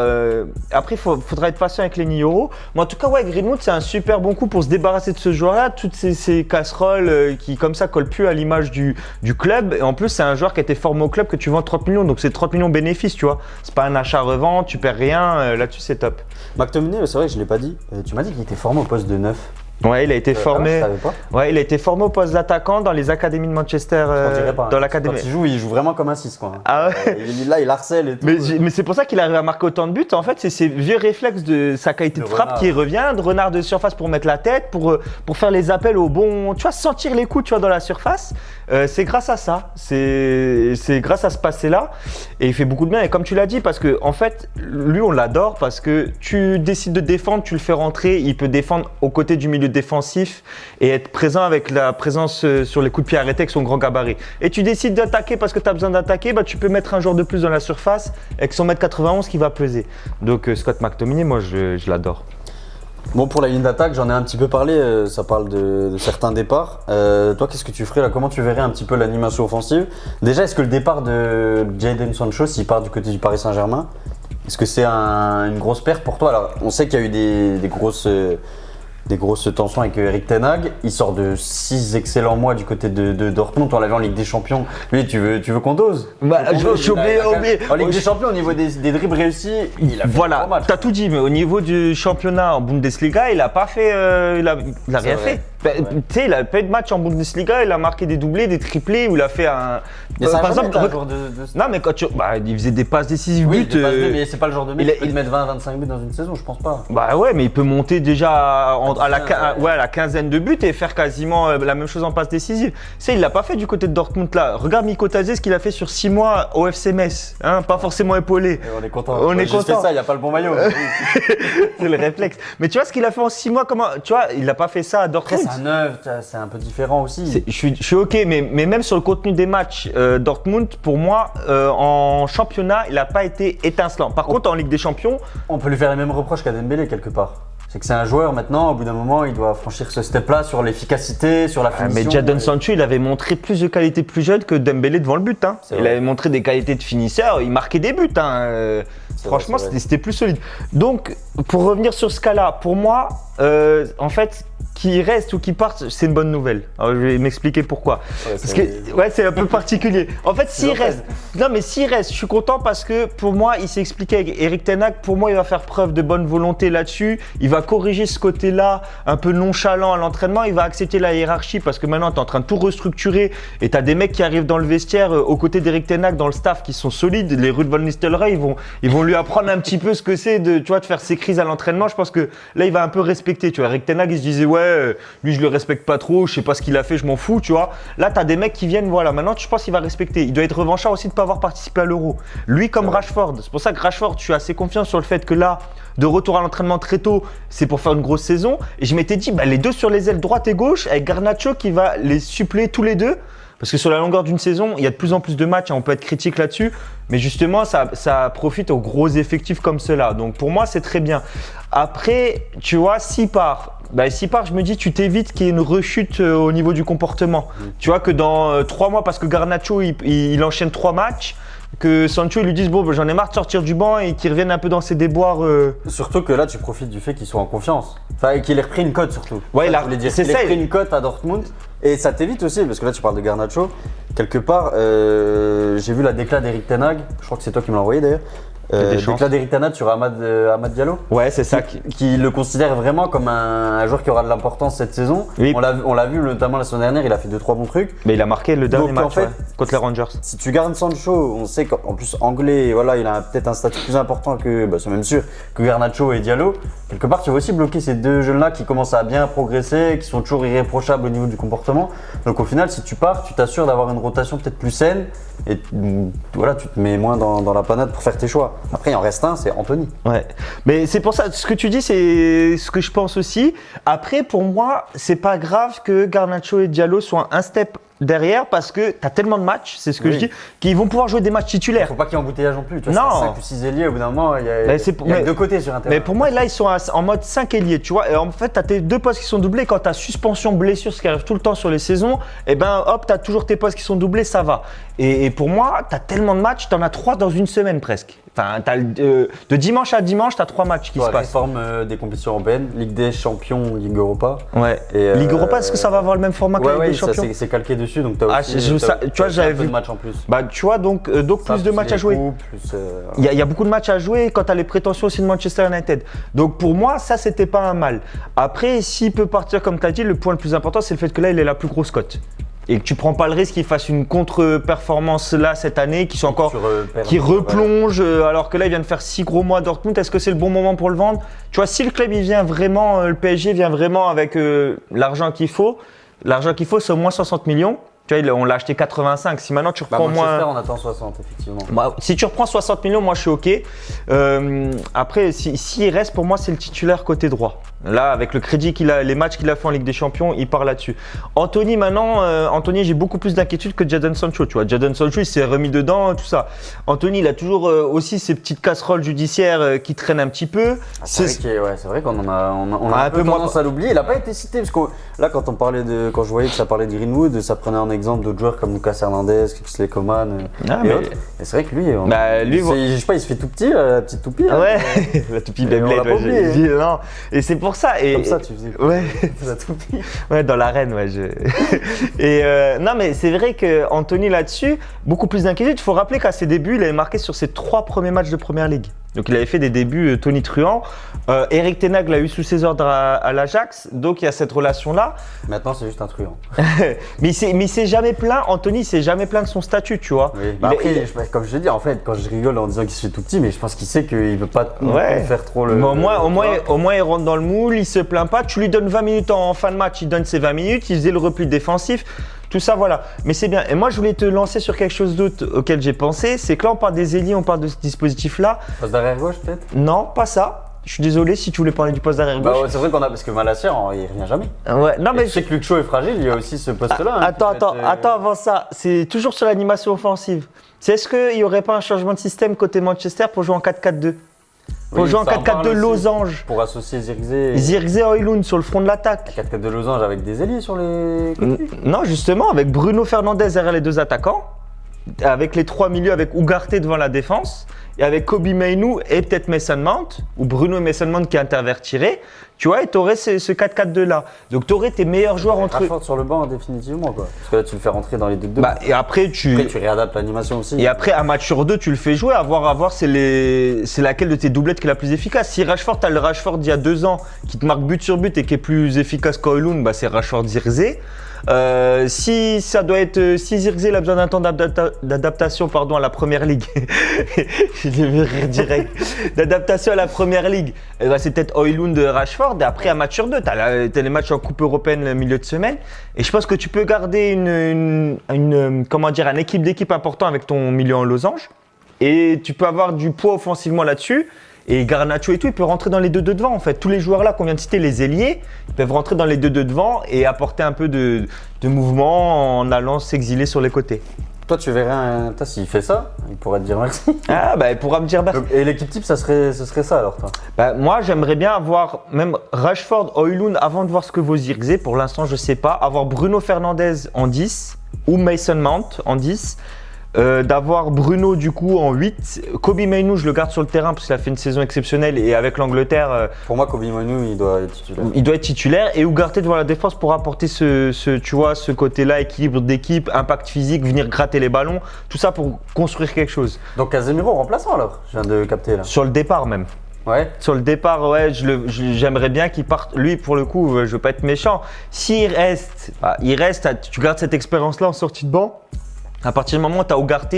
Après, il faudra être patient avec les 9 euros. Mais en tout cas, ouais, Greenwood, c'est un super bon coup pour se débarrasser de ce joueur-là. Toutes ces casseroles qui, comme ça, collent plus à l'image du club. Et en plus, c'est un joueur qui a été formé au club que tu vends 30 millions. Donc, c'est 30 millions de bénéfices, tu vois. C'est pas un achat-revente, tu perds rien. Là-dessus, c'est top. McTominay, c'est vrai que je l'ai pas dit. Tu m'as dit qu'il était formé au poste de 9. Ouais, il a été formé. Je savais pas. Ouais, il a été formé au poste d'attaquant dans les académies de Manchester. On dirait pas. Dans l'académie. Quand il joue vraiment comme un 6 quoi. Ah ouais. Là, il harcèle et tout. Mais c'est pour ça qu'il arrive à marquer autant de buts. En fait, c'est ces vieux réflexes de sa qualité de frappe renard. qui revient, de renard de surface pour mettre la tête, pour faire les appels au bon. Tu vois, sentir les coups, tu vois, dans la surface. C'est grâce à ça. C'est grâce à ce passé-là. Et il fait beaucoup de bien. Et comme tu l'as dit, parce que en fait, lui, on l'adore parce que tu décides de défendre, tu le fais rentrer. Il peut défendre aux côtés du milieu défensif et être présent avec la présence sur les coups de pied arrêtés avec son grand gabarit. Et tu décides d'attaquer parce que tu as besoin d'attaquer, bah, tu peux mettre un joueur de plus dans la surface avec son 1m91 qui va peser. Donc Scott McTominay, moi je l'adore. Bon, pour la ligne d'attaque, j'en ai un petit peu parlé, ça parle de certains départs. Toi, qu'est-ce que tu ferais là? Comment tu verrais un petit peu l'animation offensive? Déjà, est-ce que le départ de Jadon Sancho, s'il part du côté du Paris Saint-Germain, est-ce que c'est une grosse perte pour toi? Alors, on sait qu'il y a eu des grosses tensions avec Erik ten Hag. Il sort de 6 excellents mois du côté de Dortmund. On l'avait en Ligue des Champions. Lui, tu veux qu'on dose? Je suis oublié. En Ligue des Champions, au niveau des dribbles réussis, il a fait Voilà, un gros match. t'as tout dit, mais au niveau du championnat en Bundesliga, il a pas fait, il a rien vrai. fait. Tu sais, il a pas eu de match en Bundesliga, il a marqué des doublés, des triplés, où il a fait un. Mais c'est par exemple, un joueur de... non mais quand il faisait des passes décisives, Oui, buts. mais c'est pas le genre de mec il a- qui peut te mettre 20-25 buts dans une saison, je pense pas. Bah ouais, mais il peut monter déjà à la 15, à la quinzaine de buts et faire quasiment la même chose en passe décisive. Tu sais, il l'a pas fait du côté de Dortmund là. Regarde Mikotadze, ce qu'il a fait sur 6 mois au FC Metz, hein, pas forcément épaulé. Et on est content. On est Juste content. fait ça, il n'y a pas le bon maillot. C'est le réflexe. Mais tu vois ce qu'il a fait en 6 mois, comment. Tu vois, il a pas fait ça à Après, Dortmund. c'est un neuf, c'est un peu différent aussi. Je suis ok, mais même sur le contenu des matchs, Dortmund, pour moi, en championnat, il n'a pas été étincelant. Par contre, en Ligue des Champions, On peut lui faire les mêmes reproches qu'à Dembélé quelque part. C'est que c'est un joueur maintenant, au bout d'un moment, il doit franchir ce step-là sur l'efficacité, sur la finition. mais Jadon Sancho, il avait montré plus de qualité plus jeune que Dembélé devant le but. Hein. C'est Il vrai. avait montré des qualités de finisseur, il marquait des buts. Hein. Franchement, c'est vrai. c'était plus solide. Donc, pour revenir sur ce cas-là, pour moi, en fait, qu'il reste ou qu'il parte, c'est une bonne nouvelle. Alors, je vais m'expliquer pourquoi. Ouais, Parce que ouais, c'est un peu particulier. En fait, s'il reste, non mais s'il reste, je suis content parce que pour moi, il s'est expliqué avec Erik ten Hag. Pour moi, il va faire preuve de bonne volonté là-dessus. Il va corriger ce côté-là, un peu nonchalant à l'entraînement. Il va accepter la hiérarchie parce que maintenant, tu es en train de tout restructurer et tu as des mecs qui arrivent dans le vestiaire aux côtés d'Erik ten Hag, dans le staff, qui sont solides. Les Ruud van Nistelrooy, ils vont lui apprendre un petit peu ce que c'est de, tu vois, de faire ses crises à l'entraînement. Je pense que là, il va un peu respecter. Tu vois, Erik ten Hag, il se disait ouais. Lui, je le respecte pas trop, je sais pas ce qu'il a fait, je m'en fous, tu vois. Là, tu as des mecs qui viennent, voilà. Maintenant, je pense qu'il va respecter. Il doit être revanchard aussi de ne pas avoir participé à l'Euro. Lui, comme Rashford. C'est pour ça que Rashford, je suis assez confiant sur le fait que là, de retour à l'entraînement très tôt, c'est pour faire une grosse saison. Et je m'étais dit, bah, les deux sur les ailes droite et gauche, avec Garnacho qui va les suppléer tous les deux. Parce que sur la longueur d'une saison, il y a de plus en plus de matchs, hein, on peut être critique là-dessus, mais justement, ça profite aux gros effectifs comme ceux-là. Donc pour moi, c'est très bien. Après, tu vois, s'il part, je me dis, tu t'évites qu'il y ait une rechute au niveau du comportement. Tu vois que dans 3 mois, parce que Garnacho, il enchaîne 3 matchs, que Sancho, ils lui disent, bon, j'en ai marre de sortir du banc et qu'il revienne un peu dans ses déboires. Surtout que là, tu profites du fait qu'il soit en confiance. Enfin, qu'il ait repris une cote surtout. Ouais, Ça, je voulais dire. c'est Il a ça. repris une cote à Dortmund. Et ça t'évite aussi, parce que là, tu parles de Garnacho. Quelque part, j'ai vu la déclat d'Erik ten Hag. Je crois que c'est toi qui me l'as envoyé d'ailleurs. Déclat d'Erik ten Hag sur Amad Diallo. Ouais, c'est ça. Qui le considère vraiment comme un joueur qui aura de l'importance cette saison. Oui. On l'a vu notamment la semaine dernière, il a fait 2-3 bons trucs. Mais il a marqué le dernier Donc, en match fait, ouais, contre les Rangers. Si tu gardes Sancho, on sait qu'en plus anglais, voilà, il a peut-être un statut plus important que, c'est même sûr, que Garnacho et Diallo. Quelque part, tu vas aussi bloquer ces deux jeunes-là qui commencent à bien progresser, qui sont toujours irréprochables au niveau du comportement. Donc au final, si tu pars, tu t'assures d'avoir une rotation peut-être plus saine et voilà, tu te mets moins dans la panade pour faire tes choix. Après, il en reste un, c'est Anthony. Ouais, mais c'est pour ça, ce que tu dis, c'est ce que je pense aussi. Après, pour moi, c'est pas grave que Garnacho et Diallo soient un step derrière parce que tu as tellement de matchs, c'est ce que Oui. je dis, qu'ils vont pouvoir jouer des matchs Il titulaires. faut pas qu'il y ait embouteillage non plus. Tu vois, Non. c'est 5 ou 6 ailiers, au bout d'un moment, il y a, Mais il y a que deux côtés sur un terrain. Mais pour moi, là, ils sont en mode 5 ailiers, tu vois. Et en fait, tu as tes 2 postes qui sont doublés. Quand tu as suspension, blessure, ce qui arrive tout le temps sur les saisons, et ben hop, tu as toujours tes postes qui sont doublés, ça va. Et pour moi, tu as tellement de matchs, tu en as 3 dans une semaine presque. Enfin, de dimanche à dimanche, tu as 3 matchs qui se passent. Réforme des compétitions européennes, Ligue des Champions, Ligue Europa. Ouais. Et, Ligue Europa, est-ce que ça va avoir le même format que la Ligue des Champions? C'est calqué dessus, donc tu as aussi tu vois, j'avais vu de matchs en plus. Bah, tu vois, donc Ça, plus de matchs à jouer. Il y a beaucoup de matchs à jouer quand tu as les prétentions aussi de Manchester United. Donc pour moi, ça, c'était pas un mal. Après, s'il peut partir comme tu as dit, le point le plus important, c'est le fait que là, il est la plus grosse cote. Et que tu prends pas le risque qu'il fasse une contre-performance là cette année, qui replonge, alors que là il vient de faire 6 gros mois à Dortmund. Est-ce que c'est le bon moment pour le vendre? Tu vois, si le club il vient vraiment, le PSG vient vraiment avec l'argent qu'il faut c'est au moins 60 millions. Tu vois, on l'a acheté 85. Si maintenant tu reprends Manchester, on attend 60 effectivement. Bah, si tu reprends 60 millions, moi je suis OK. Après, s'il reste, pour moi, c'est le titulaire côté droit. Là, avec le crédit qu'il a, les matchs qu'il a fait en Ligue des Champions, il part là-dessus. Anthony, maintenant, j'ai beaucoup plus d'inquiétude que Jadon Sancho. Tu vois, Jadon Sancho, il s'est remis dedans, tout ça. Anthony, il a toujours aussi ces petites casseroles judiciaires qui traînent un petit peu. C'est vrai qu'on a un peu tendance à l'oublier. Il n'a pas été cité parce que là, quand je voyais que ça parlait de Greenwood, ça prenait en exemple d'autres joueurs comme Lucas Hernandez, Kingsley Coman et autres. Et c'est vrai que lui, je sais pas, il se fait tout petit, la petite toupie. Ouais, la toupie Beyblade. Non, et c'est pour ça. Et, comme ça, tu faisais. Ouais, la toupie. Ouais, dans l'arène, ouais. Et non, mais c'est vrai qu'Anthony là-dessus, beaucoup plus d'inquiétude. Il faut rappeler qu'à ses débuts, il avait marqué sur ses 3 premiers matchs de Première Ligue. Donc il avait fait des débuts tonitruants. Eric Ten Hag l'a eu sous ses ordres à l'Ajax, donc il y a cette relation-là. Maintenant c'est juste un truand. mais il s'est jamais plaint, Anthony il s'est jamais plaint de son statut, tu vois. Oui. Comme je te dis, en fait, quand je rigole en disant qu'il se fait tout petit, mais je pense qu'il sait qu'il ne veut pas faire trop le. Mais au moins il rentre dans le moule, il se plaint pas. Tu lui donnes 20 minutes en fin de match, il donne ses 20 minutes, il faisait le repli défensif. Tout ça, voilà. Mais c'est bien. Et moi, je voulais te lancer sur quelque chose d'autre auquel j'ai pensé. C'est que là, on parle des ailiers, on parle de ce dispositif-là. Poste d'arrière gauche, peut-être? Non, pas ça. Je suis désolé si tu voulais parler du poste d'arrière gauche. Bah ouais, c'est vrai parce que Malacia, il revient jamais. Ouais, non, mais je sais que Luke Shaw est fragile, il y a aussi ce poste-là. Attends, avant ça, c'est toujours sur l'animation offensive. Est-ce qu'il n'y aurait pas un changement de système côté Manchester pour jouer en 4-4-2? Pour jouer en 4-4-2 losange. Pour associer Zirkzee. Zirkzee Højlund sur le front de l'attaque. 4-4-2 losange avec des ailiers sur les côtés. Non, justement, avec Bruno Fernandes derrière les 2 attaquants. Avec les 3 milieux, avec Ugarte devant la défense. Et avec Kobe Mainoo et peut-être Mason Mount. Ou Bruno et Mason Mount qui intervertiraient. Tu vois, et tu aurais ce 4-4-2 là. Donc tu aurais tes meilleurs joueurs entre eux. Rashford sur le banc définitivement, quoi. Parce que là, tu le fais rentrer dans les 2-2. Et après, tu réadaptes l'animation aussi. Et après, un match sur 2, tu le fais jouer. À voir c'est laquelle de tes doublettes qui est la plus efficace. Si Rashford, tu as le Rashford d'il y a 2 ans qui te marque but sur but et qui est plus efficace qu'Højlund, c'est Rashford Zirkzee. Si Zirkzee a besoin d'un temps d'adaptation à la Première Ligue, je vais rire direct, d'adaptation à la Première Ligue, c'est peut-être Højlund Rashford. Et après un match sur 2, t'as les matchs en Coupe européenne le milieu de semaine. Et je pense que tu peux garder un équipe d'équipe important avec ton milieu en losange. Et tu peux avoir du poids offensivement là-dessus. Et Garnacho et tout, il peut rentrer dans les 2-2 devant en fait. Tous les joueurs là qu'on vient de citer, les ailiers, ils peuvent rentrer dans les 2-2 devant et apporter un peu de mouvement en allant s'exiler sur les côtés. Toi, tu verrais s'il fait ça, il pourrait te dire merci. Il pourra me dire merci. Et l'équipe type, ce serait ça alors, toi? Moi, j'aimerais bien avoir même Rashford, Højlund avant de voir ce que vaut Zirkzee. Pour l'instant, je sais pas. Avoir Bruno Fernandes en 10 ou Mason Mount en 10. D'avoir Bruno du coup en 8. Kobe Mainoo, je le garde sur le terrain parce qu'il a fait une saison exceptionnelle et avec l'Angleterre. Pour moi, Kobe Mainoo, il doit être titulaire. Il doit être titulaire et Ugarte devant la défense pour apporter ce côté-là, équilibre d'équipe, impact physique, venir gratter les ballons, tout ça pour construire quelque chose. Donc Casemiro remplaçant alors, je viens de capter là. Sur le départ même. Ouais. Sur le départ, ouais, j'aimerais bien qu'il parte. Lui, pour le coup, je veux pas être méchant. S'il reste, tu gardes cette expérience-là en sortie de banc. À partir du moment où tu as Ugarte,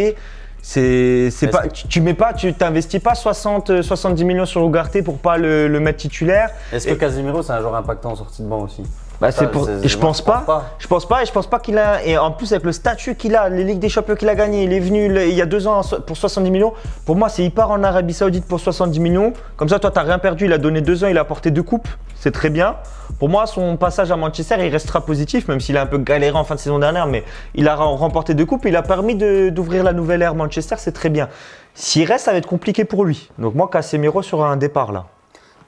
tu t'investis pas 70 millions sur Ugarte pour pas le mettre titulaire. Est-ce que Casemiro c'est un joueur impactant en sortie de banc aussi? Je pense pas. Je pense pas qu'il a. Et en plus, avec le statut qu'il a, les Ligues des Champions qu'il a gagné, il est venu il y a 2 ans pour 70 millions. Pour moi, il part en Arabie Saoudite pour 70 millions. Comme ça, toi, tu n'as rien perdu. Il a donné 2 ans, il a apporté 2 coupes. C'est très bien. Pour moi, son passage à Manchester, il restera positif, même s'il a un peu galéré en fin de saison dernière. Mais il a remporté 2 coupes. Il a permis d'ouvrir la nouvelle ère Manchester. C'est très bien. S'il reste, ça va être compliqué pour lui. Donc, moi, Casemiro sera un départ là.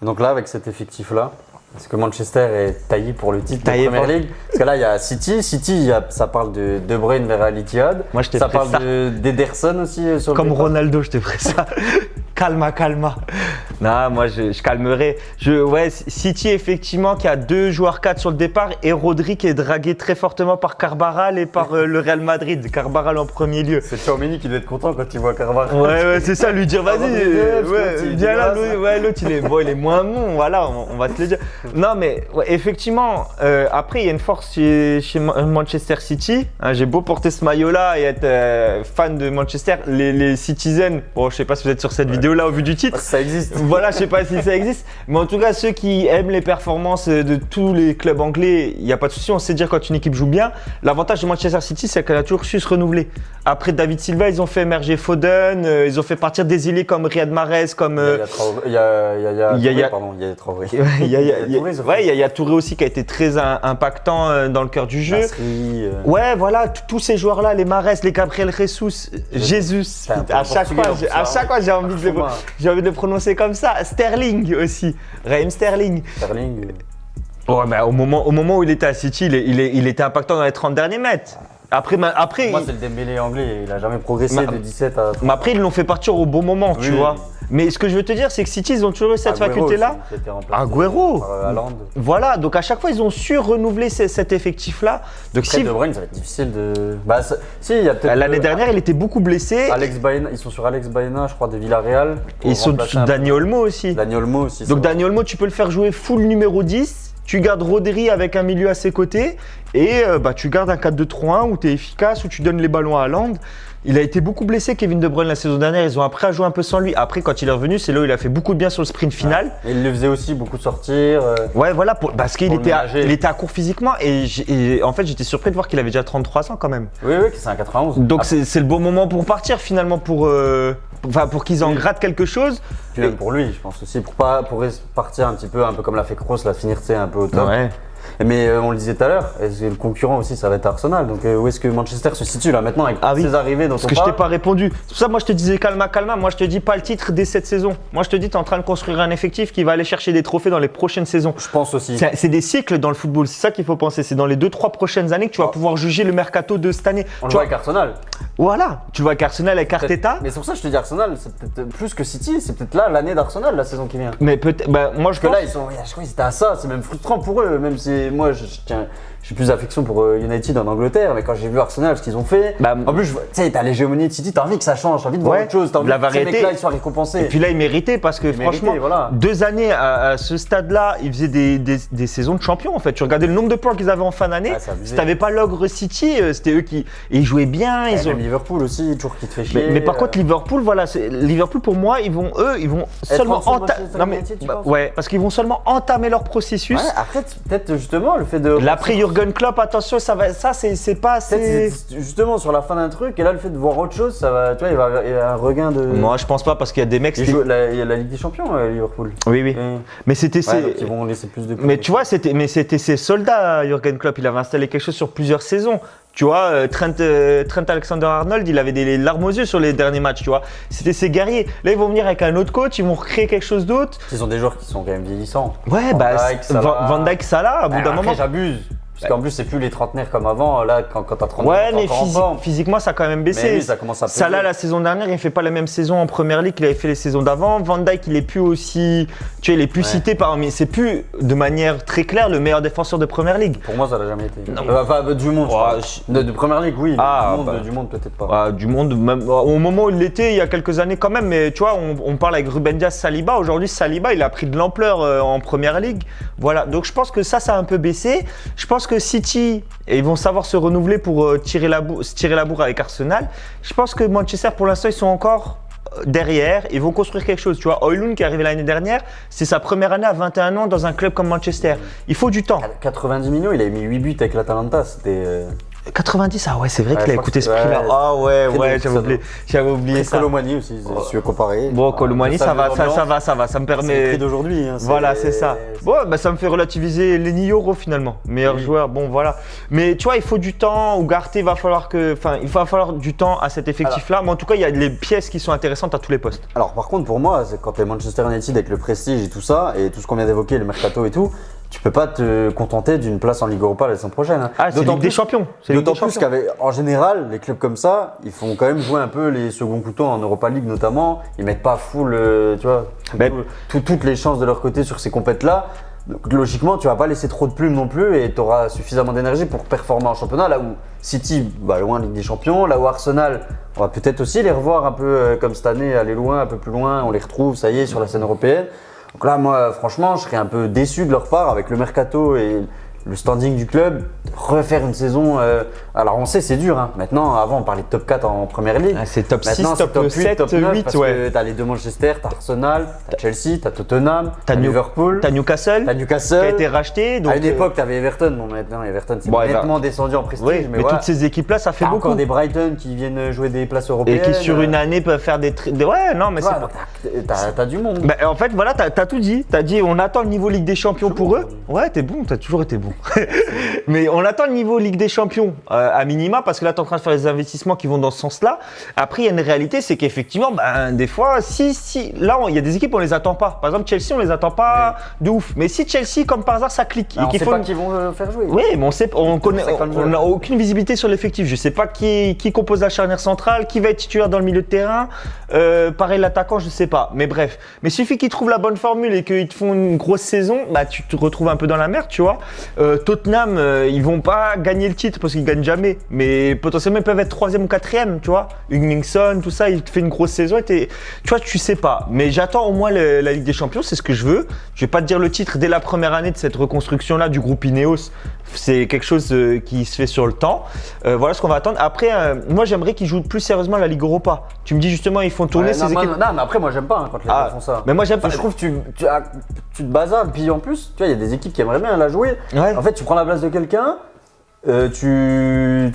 Donc là, avec cet effectif-là, Est-ce que Manchester est taillé pour le titre Taillé de Premier pour- League? Parce que là, il y a City. City, ça parle de De Bruyne vers Al Ittihad. Moi, je t'ai Ça pris parle ça. d'Ederson aussi sur le Comme départ. Ronaldo, je te ferai ça. Calma, calma. Non, moi, je calmerai. Ouais, City, effectivement, qui a 2 joueurs 4 sur le départ et Rodri qui est dragué très fortement par Carvajal et par le Real Madrid. Carvajal en premier lieu. C'est Tchouaméni qui doit être content quand il voit Carvajal. Ouais, c'est ça, lui dire vas-y, Rodriguez, ouais, l'autre, il est viens là, dégueulasse. l'autre il est moins bon, voilà, on va te le dire. Non, mais ouais, effectivement, après il y a une force chez Manchester City. Hein, j'ai beau porter ce maillot-là et être fan de Manchester, les Citizens, bon, je sais pas si vous êtes sur cette vidéo-là au vu du titre. Ça existe. Voilà, je sais pas si ça existe, mais en tout cas, ceux qui aiment les performances de tous les clubs anglais, il n'y a pas de souci, on sait dire quand une équipe joue bien. L'avantage de Manchester City, c'est qu'elle a toujours su se renouveler. Après David Silva, ils ont fait émerger Foden, ils ont fait partir des ailiers comme Riyad Mahrez, comme. Il y a Yaya- Traoré. Il y a Touré, ils ont fait. ouais, il y a Touré aussi qui a été très impactant dans le cœur du jeu. Nasri, Ouais, voilà, tous ces joueurs-là, les Mahrez, les Gabriel Jesus, Jésus. C'est un peu À chaque fois, portugais, à chaque fois, j'ai envie de Franchement. j'ai envie de le prononcer comme ça. Sterling aussi, Raheem Sterling. Sterling. Ouais, mais au moment où il était à City, il était impactant dans les 30 derniers mètres. Après, Pour moi, c'est le Dembélé anglais. Il a jamais progressé Ma- de 17 à. mais après, ils l'ont fait partir au bon moment, tu Oui. vois. Mais ce que je veux te dire, c'est que City, ils ont toujours eu cette Agüero faculté-là. aussi, qui a été remplacé Agüero. par Haaland. Voilà, donc à chaque fois, ils ont su renouveler cet effectif-là. Donc Après, si, De Bruyne, ça va être difficile de. Bah, si, il y a peut-être. l'année dernière, il était beaucoup blessé. Alex Baena, ils sont sur Alex Baena, je crois, de Villarreal. Et ils sont remplacer sur un peu- Dani Olmo aussi. Dani Olmo aussi. Donc c'est vrai. Dani Olmo, tu peux le faire jouer full numéro 10. Tu gardes Rodri avec un milieu à ses côtés. Et tu gardes un 4-2-3-1 où tu es efficace, où tu donnes les ballons à Haaland. Il a été beaucoup blessé, Kevin De Bruyne, la saison dernière. Ils ont appris à jouer un peu sans lui. Après, quand il est revenu, c'est là où il a fait beaucoup de bien sur le sprint final. Et il le faisait aussi beaucoup sortir. Ouais, voilà, parce qu'il Pour le était, ménager. il était à court physiquement. Et en fait, j'étais surpris de voir qu'il avait déjà 33 ans quand même. Oui, c'est un 91. Donc Après, c'est le bon moment pour partir finalement, pour qu'ils en grattent quelque chose. puis même pour lui, je pense aussi, pour partir un peu comme l'a fait Kroos, la finir, tu sais, un peu au top. Ouais. Mais on le disait tout à l'heure, le concurrent aussi, ça va être Arsenal. Donc où est-ce que Manchester se situe là maintenant avec Ah oui. ses arrivées dont Parce on que je t'ai parle pas répondu. C'est pour ça que moi je te disais calma. Moi je te dis pas le titre dès cette saison. Moi je te dis tu es en train de construire un effectif qui va aller chercher des trophées dans les prochaines saisons. Je pense aussi. C'est des cycles dans le football, c'est ça qu'il faut penser. C'est dans les 2-3 prochaines années que tu vas pouvoir juger le mercato de cette année. On le Tu voit vois, avec Arsenal. voilà, tu vois qu'Arsenal avec Arteta. Mais c'est pour ça que je te dis Arsenal, c'est peut-être plus que City, c'est peut-être là l'année d'Arsenal, la saison qui vient. Mais peut-être, moi je Parce que pense. là, je crois qu'ils étaient à ça, c'est même frustrant pour eux, même si moi j'ai plus d'affection pour United en Angleterre, mais quand j'ai vu Arsenal, ce qu'ils ont fait, Bah, en plus, tu sais, t'as l'hégémonie de City, t'as envie que ça change, t'as envie de voir Ouais, autre chose, t'as envie la que ces variété. mecs-là ils soient récompensés. Et puis là, il méritait parce que Il méritait, franchement, voilà. 2 années à ce stade-là, ils faisaient des saisons de champions en fait. Tu regardais le nombre de points qu'ils avaient en fin d'année. Ouais, c'est abusé. Si t'avais pas l'ogre City, c'était eux qui. Et ils jouaient bien. Et Ils ont... même Liverpool aussi, toujours qui te fait chier. mais par contre, Liverpool, voilà, Liverpool pour moi, ils vont seulement en dessous de Manchester United, tu penses ouais, parce qu'ils vont seulement entamer leur processus. Ouais, après, peut-être justement le fait de. L'après Jürgen Klopp, attention, ça c'est pas assez. Peut-être c'est justement sur la fin d'un truc, et là le fait de voir autre chose, ça va, tu vois, il y a un regain de. Moi, je pense pas parce qu'il y a des mecs. Il y a la Ligue des Champions, Liverpool. Oui. Et- Mais c'était. Ouais, donc ils vont laisser plus de. Mais tu vois, c'était ses soldats, Jürgen Klopp. Il avait installé quelque chose sur plusieurs saisons. Tu vois, Trent Alexander-Arnold, il avait des larmes aux yeux sur les derniers matchs, tu vois. C'était ses guerriers. Là, ils vont venir avec un autre coach, ils vont recréer quelque chose d'autre. Ils ont des joueurs qui sont quand même vieillissants. Ouais, Van Dijk, Salah, à bout d'un Après, moment. j'abuse. Parce qu'en plus, c'est plus les trentenaires comme avant. Là, quand t'as 30 Ouais, t'es mais encore en forme. physiquement, ça a quand même baissé. Mais oui, ça commence à peser. Salah, la saison dernière, il fait pas la même saison en première ligue qu'il avait fait les saisons d'avant. Van Dijk, il est plus aussi. Tu vois, il est plus Ouais. cité parmi. C'est plus de manière très claire le meilleur défenseur de première ligue. Pour moi, ça l'a jamais été. Non. Enfin, du monde, je Ouais, parle. De première ligue, oui. mais Ah, du monde, bah. du monde peut-être pas. Ah, du monde, même, au moment où il l'était, il y a quelques années quand même, mais tu vois, on parle avec Ruben Dias, Saliba. Aujourd'hui, Saliba, il a pris de l'ampleur en première ligue. Voilà, donc je pense que ça a un peu baissé. Je pense que City, et ils vont savoir se renouveler pour se tirer la bourre avec Arsenal. Je pense que Manchester, pour l'instant, ils sont encore derrière. Ils vont construire quelque chose. Tu vois, Højlund qui est arrivé l'année dernière, c'est sa première année à 21 ans dans un club comme Manchester. Il faut du temps. 90 millions, il avait mis 8 buts avec l'Atalanta. C'était. 90, ah ouais, c'est vrai Ouais, qu'il a je crois écouté que ce prix-là. ouais, Ah ouais, très ouais, bien, j'avais oublié ça. Colomani aussi, si tu veux comparer. Bon, Colomani, ça va, ça va, ça me C'est le permet. prix d'aujourd'hui. hein, Voilà, c'est ça. Bon, bah, ça me fait relativiser Lenny Yoro finalement, meilleur Oui. joueur. Bon, voilà. Mais tu vois, il faut du temps. Ugarte, il va falloir du temps à cet effectif-là. Mais en tout cas, il y a les pièces qui sont intéressantes à tous les postes. Alors par contre pour moi, c'est quand t'es Manchester United avec le prestige et tout ça, et tout ce qu'on vient d'évoquer, le mercato et tout, tu peux pas te contenter d'une place en Ligue Europa la saison prochaine. Hein. Ah, c'est Ligue des Champions. D'autant plus qu'en général, les clubs comme ça, ils font quand même jouer un peu les seconds couteaux en Europa League notamment. Ils mettent pas full, tu vois, toutes les chances de leur côté sur ces compètes-là. Donc, logiquement, tu vas pas laisser trop de plumes non plus et tu auras suffisamment d'énergie pour performer en championnat. Là où City va loin Ligue des Champions, là où Arsenal, on va peut-être aussi les revoir un peu comme cette année, aller loin, un peu plus loin, on les retrouve, ça y est, sur la scène européenne. Donc là, moi, franchement, je serais un peu déçu de leur part avec le mercato et le standing du club, refaire une saison. Alors on sait, c'est dur. Hein. Maintenant, avant, on parlait de top 4 en première ligue. Ah, c'est top maintenant, 6, top 8, 7, top 9, 8. Parce ouais. que t'as les deux Manchester, t'as Arsenal, t'as Chelsea, t'as Tottenham, t'as Liverpool, t'as Newcastle, qui a été racheté. Donc à une époque, t'avais Everton. Bon, maintenant, Everton, c'est nettement descendu en prestige. Oui, mais voilà. toutes ces équipes-là, ça fait t'as beaucoup. Encore des Brighton qui viennent jouer des places européennes. Et qui, sur une année, peuvent faire des. Ouais, non, mais c'est pas. T'as du monde. Bah, en fait, voilà, t'as tout dit. T'as dit, on attend le niveau Ligue des Champions pour eux. Ouais, t'es bon, t'as toujours été bon. Mais on attend le niveau Ligue des Champions à minima parce que là, tu es en train de faire des investissements qui vont dans ce sens-là. Après, il y a une réalité, c'est qu'effectivement, des fois, là, il y a des équipes, on les attend pas. Par exemple, Chelsea, on les attend pas de ouf. Mais si Chelsea, comme par hasard, ça clique. On ne sait pas qui vont faire jouer. Oui, mais on n'a aucune visibilité sur l'effectif. Je sais pas qui compose la charnière centrale, qui va être titulaire dans le milieu de terrain. Pareil, l'attaquant, je sais pas. Mais bref, mais suffit qu'ils trouvent la bonne formule et qu'ils te font une grosse saison, tu te retrouves un peu dans la merde, tu vois. Tottenham, ils vont pas gagner le titre parce qu'ils gagnent jamais, mais potentiellement ils peuvent être 3e ou 4e, tu vois. Hugminson, tout ça, il te fait une grosse saison et tu vois, tu sais pas. Mais j'attends au moins la Ligue des Champions, c'est ce que je veux. Je vais pas te dire le titre dès la première année de cette reconstruction-là du groupe Ineos. C'est quelque chose qui se fait sur le temps. Voilà ce qu'on va attendre. Après, moi j'aimerais qu'ils jouent plus sérieusement la Ligue Europa. Tu me dis justement, ils font tourner ces équipes. Non, mais après, moi j'aime pas quand les gens font ça. Mais moi j'aime pas. Je trouve que tu te bazardes, puis en plus, tu vois, il y a des équipes qui aimeraient bien la jouer. Ouais. En fait, tu prends la place de quelqu'un. Tu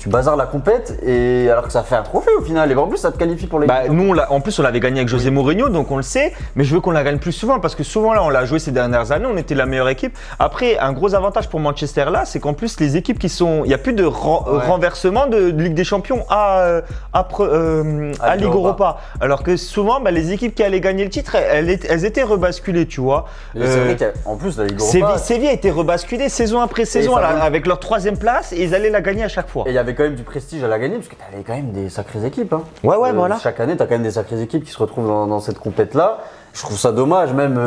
bazardes la compète et alors que ça fait un trophée au final et en plus ça te qualifie pour les. Nous en plus on l'avait gagné avec José Mourinho donc on le sait, mais je veux qu'on la gagne plus souvent parce que souvent là on l'a joué ces dernières années, on était la meilleure équipe. Après un gros avantage pour Manchester là, c'est qu'en plus les équipes il n'y a plus de renversement de Ligue des Champions à Ligue Europa. Alors que souvent les équipes qui allaient gagner le titre elles étaient rebasculées, tu vois. C'est vrai qu'en plus la Ligue Europa. Séville a été rebasculée saison après saison avec leur 3e place et ils allaient la gagner à chaque fois. Et il y avait quand même du prestige à la gagner parce que tu avais quand même des sacrées équipes. Hein. Ouais, voilà. Chaque année, tu as quand même des sacrées équipes qui se retrouvent dans cette compète-là. Je trouve ça dommage, même.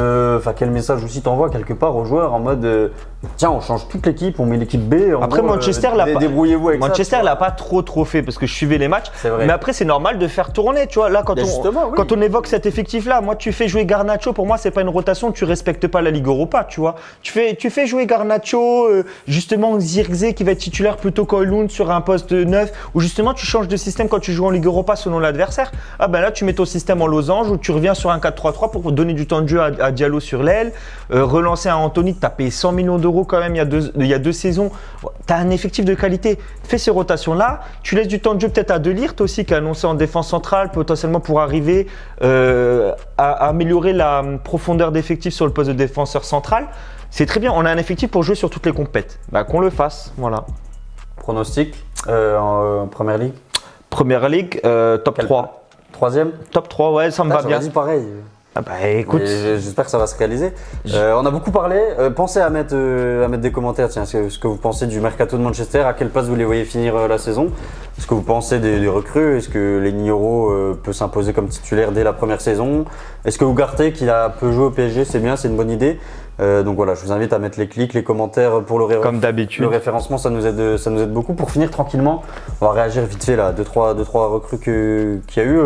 Quel message aussi t'envoies quelque part aux joueurs en mode tiens, on change toute l'équipe, on met l'équipe B. Après, Manchester débrouillez-vous avec Manchester l'a pas trop fait parce que je suivais les matchs. Mais après, c'est normal de faire tourner, tu vois. Là, quand on évoque cet effectif-là, moi, tu fais jouer Garnacho, pour moi, c'est pas une rotation, tu respectes pas la Ligue Europa, tu vois. Tu fais jouer Garnacho, justement Zirkzee qui va être titulaire plutôt qu'Oilund sur un poste 9, ou justement tu changes de système quand tu joues en Ligue Europa selon l'adversaire. Ah ben là, tu mets ton système en losange ou tu reviens sur un 4-3-3 pour donner du temps de jeu à Diallo sur l'aile, relancer un Anthony, tu as payé 100 millions d'euros quand même il y a deux saisons, tu as un effectif de qualité, fais ces rotations-là, tu laisses du temps de jeu peut-être à De Ligt aussi qui a annoncé en défense centrale potentiellement pour arriver à améliorer la profondeur d'effectif sur le poste de défenseur central. C'est très bien, on a un effectif pour jouer sur toutes les compètes, qu'on le fasse, voilà. Pronostic en Première Ligue. Première Ligue, top 3. 3e. Top 3, ouais, ça me va bien. Dit pareil. Ah écoute, j'espère que ça va se réaliser. On a beaucoup parlé. Pensez à mettre des commentaires. Tiens, ce que vous pensez du mercato de Manchester. À quelle place vous les voyez finir la saison? Ce que vous pensez des recrues. Est-ce que Lenigoro peut s'imposer comme titulaire dès la première saison? Est-ce que Ugarte qui peut jouer au PSG, c'est bien, c'est une bonne idée? Donc voilà, je vous invite à mettre les clics, les commentaires pour comme d'habitude. Le référencement, ça nous aide beaucoup. Pour finir tranquillement, on va réagir vite fait là, deux trois recrues qu'il y a eu.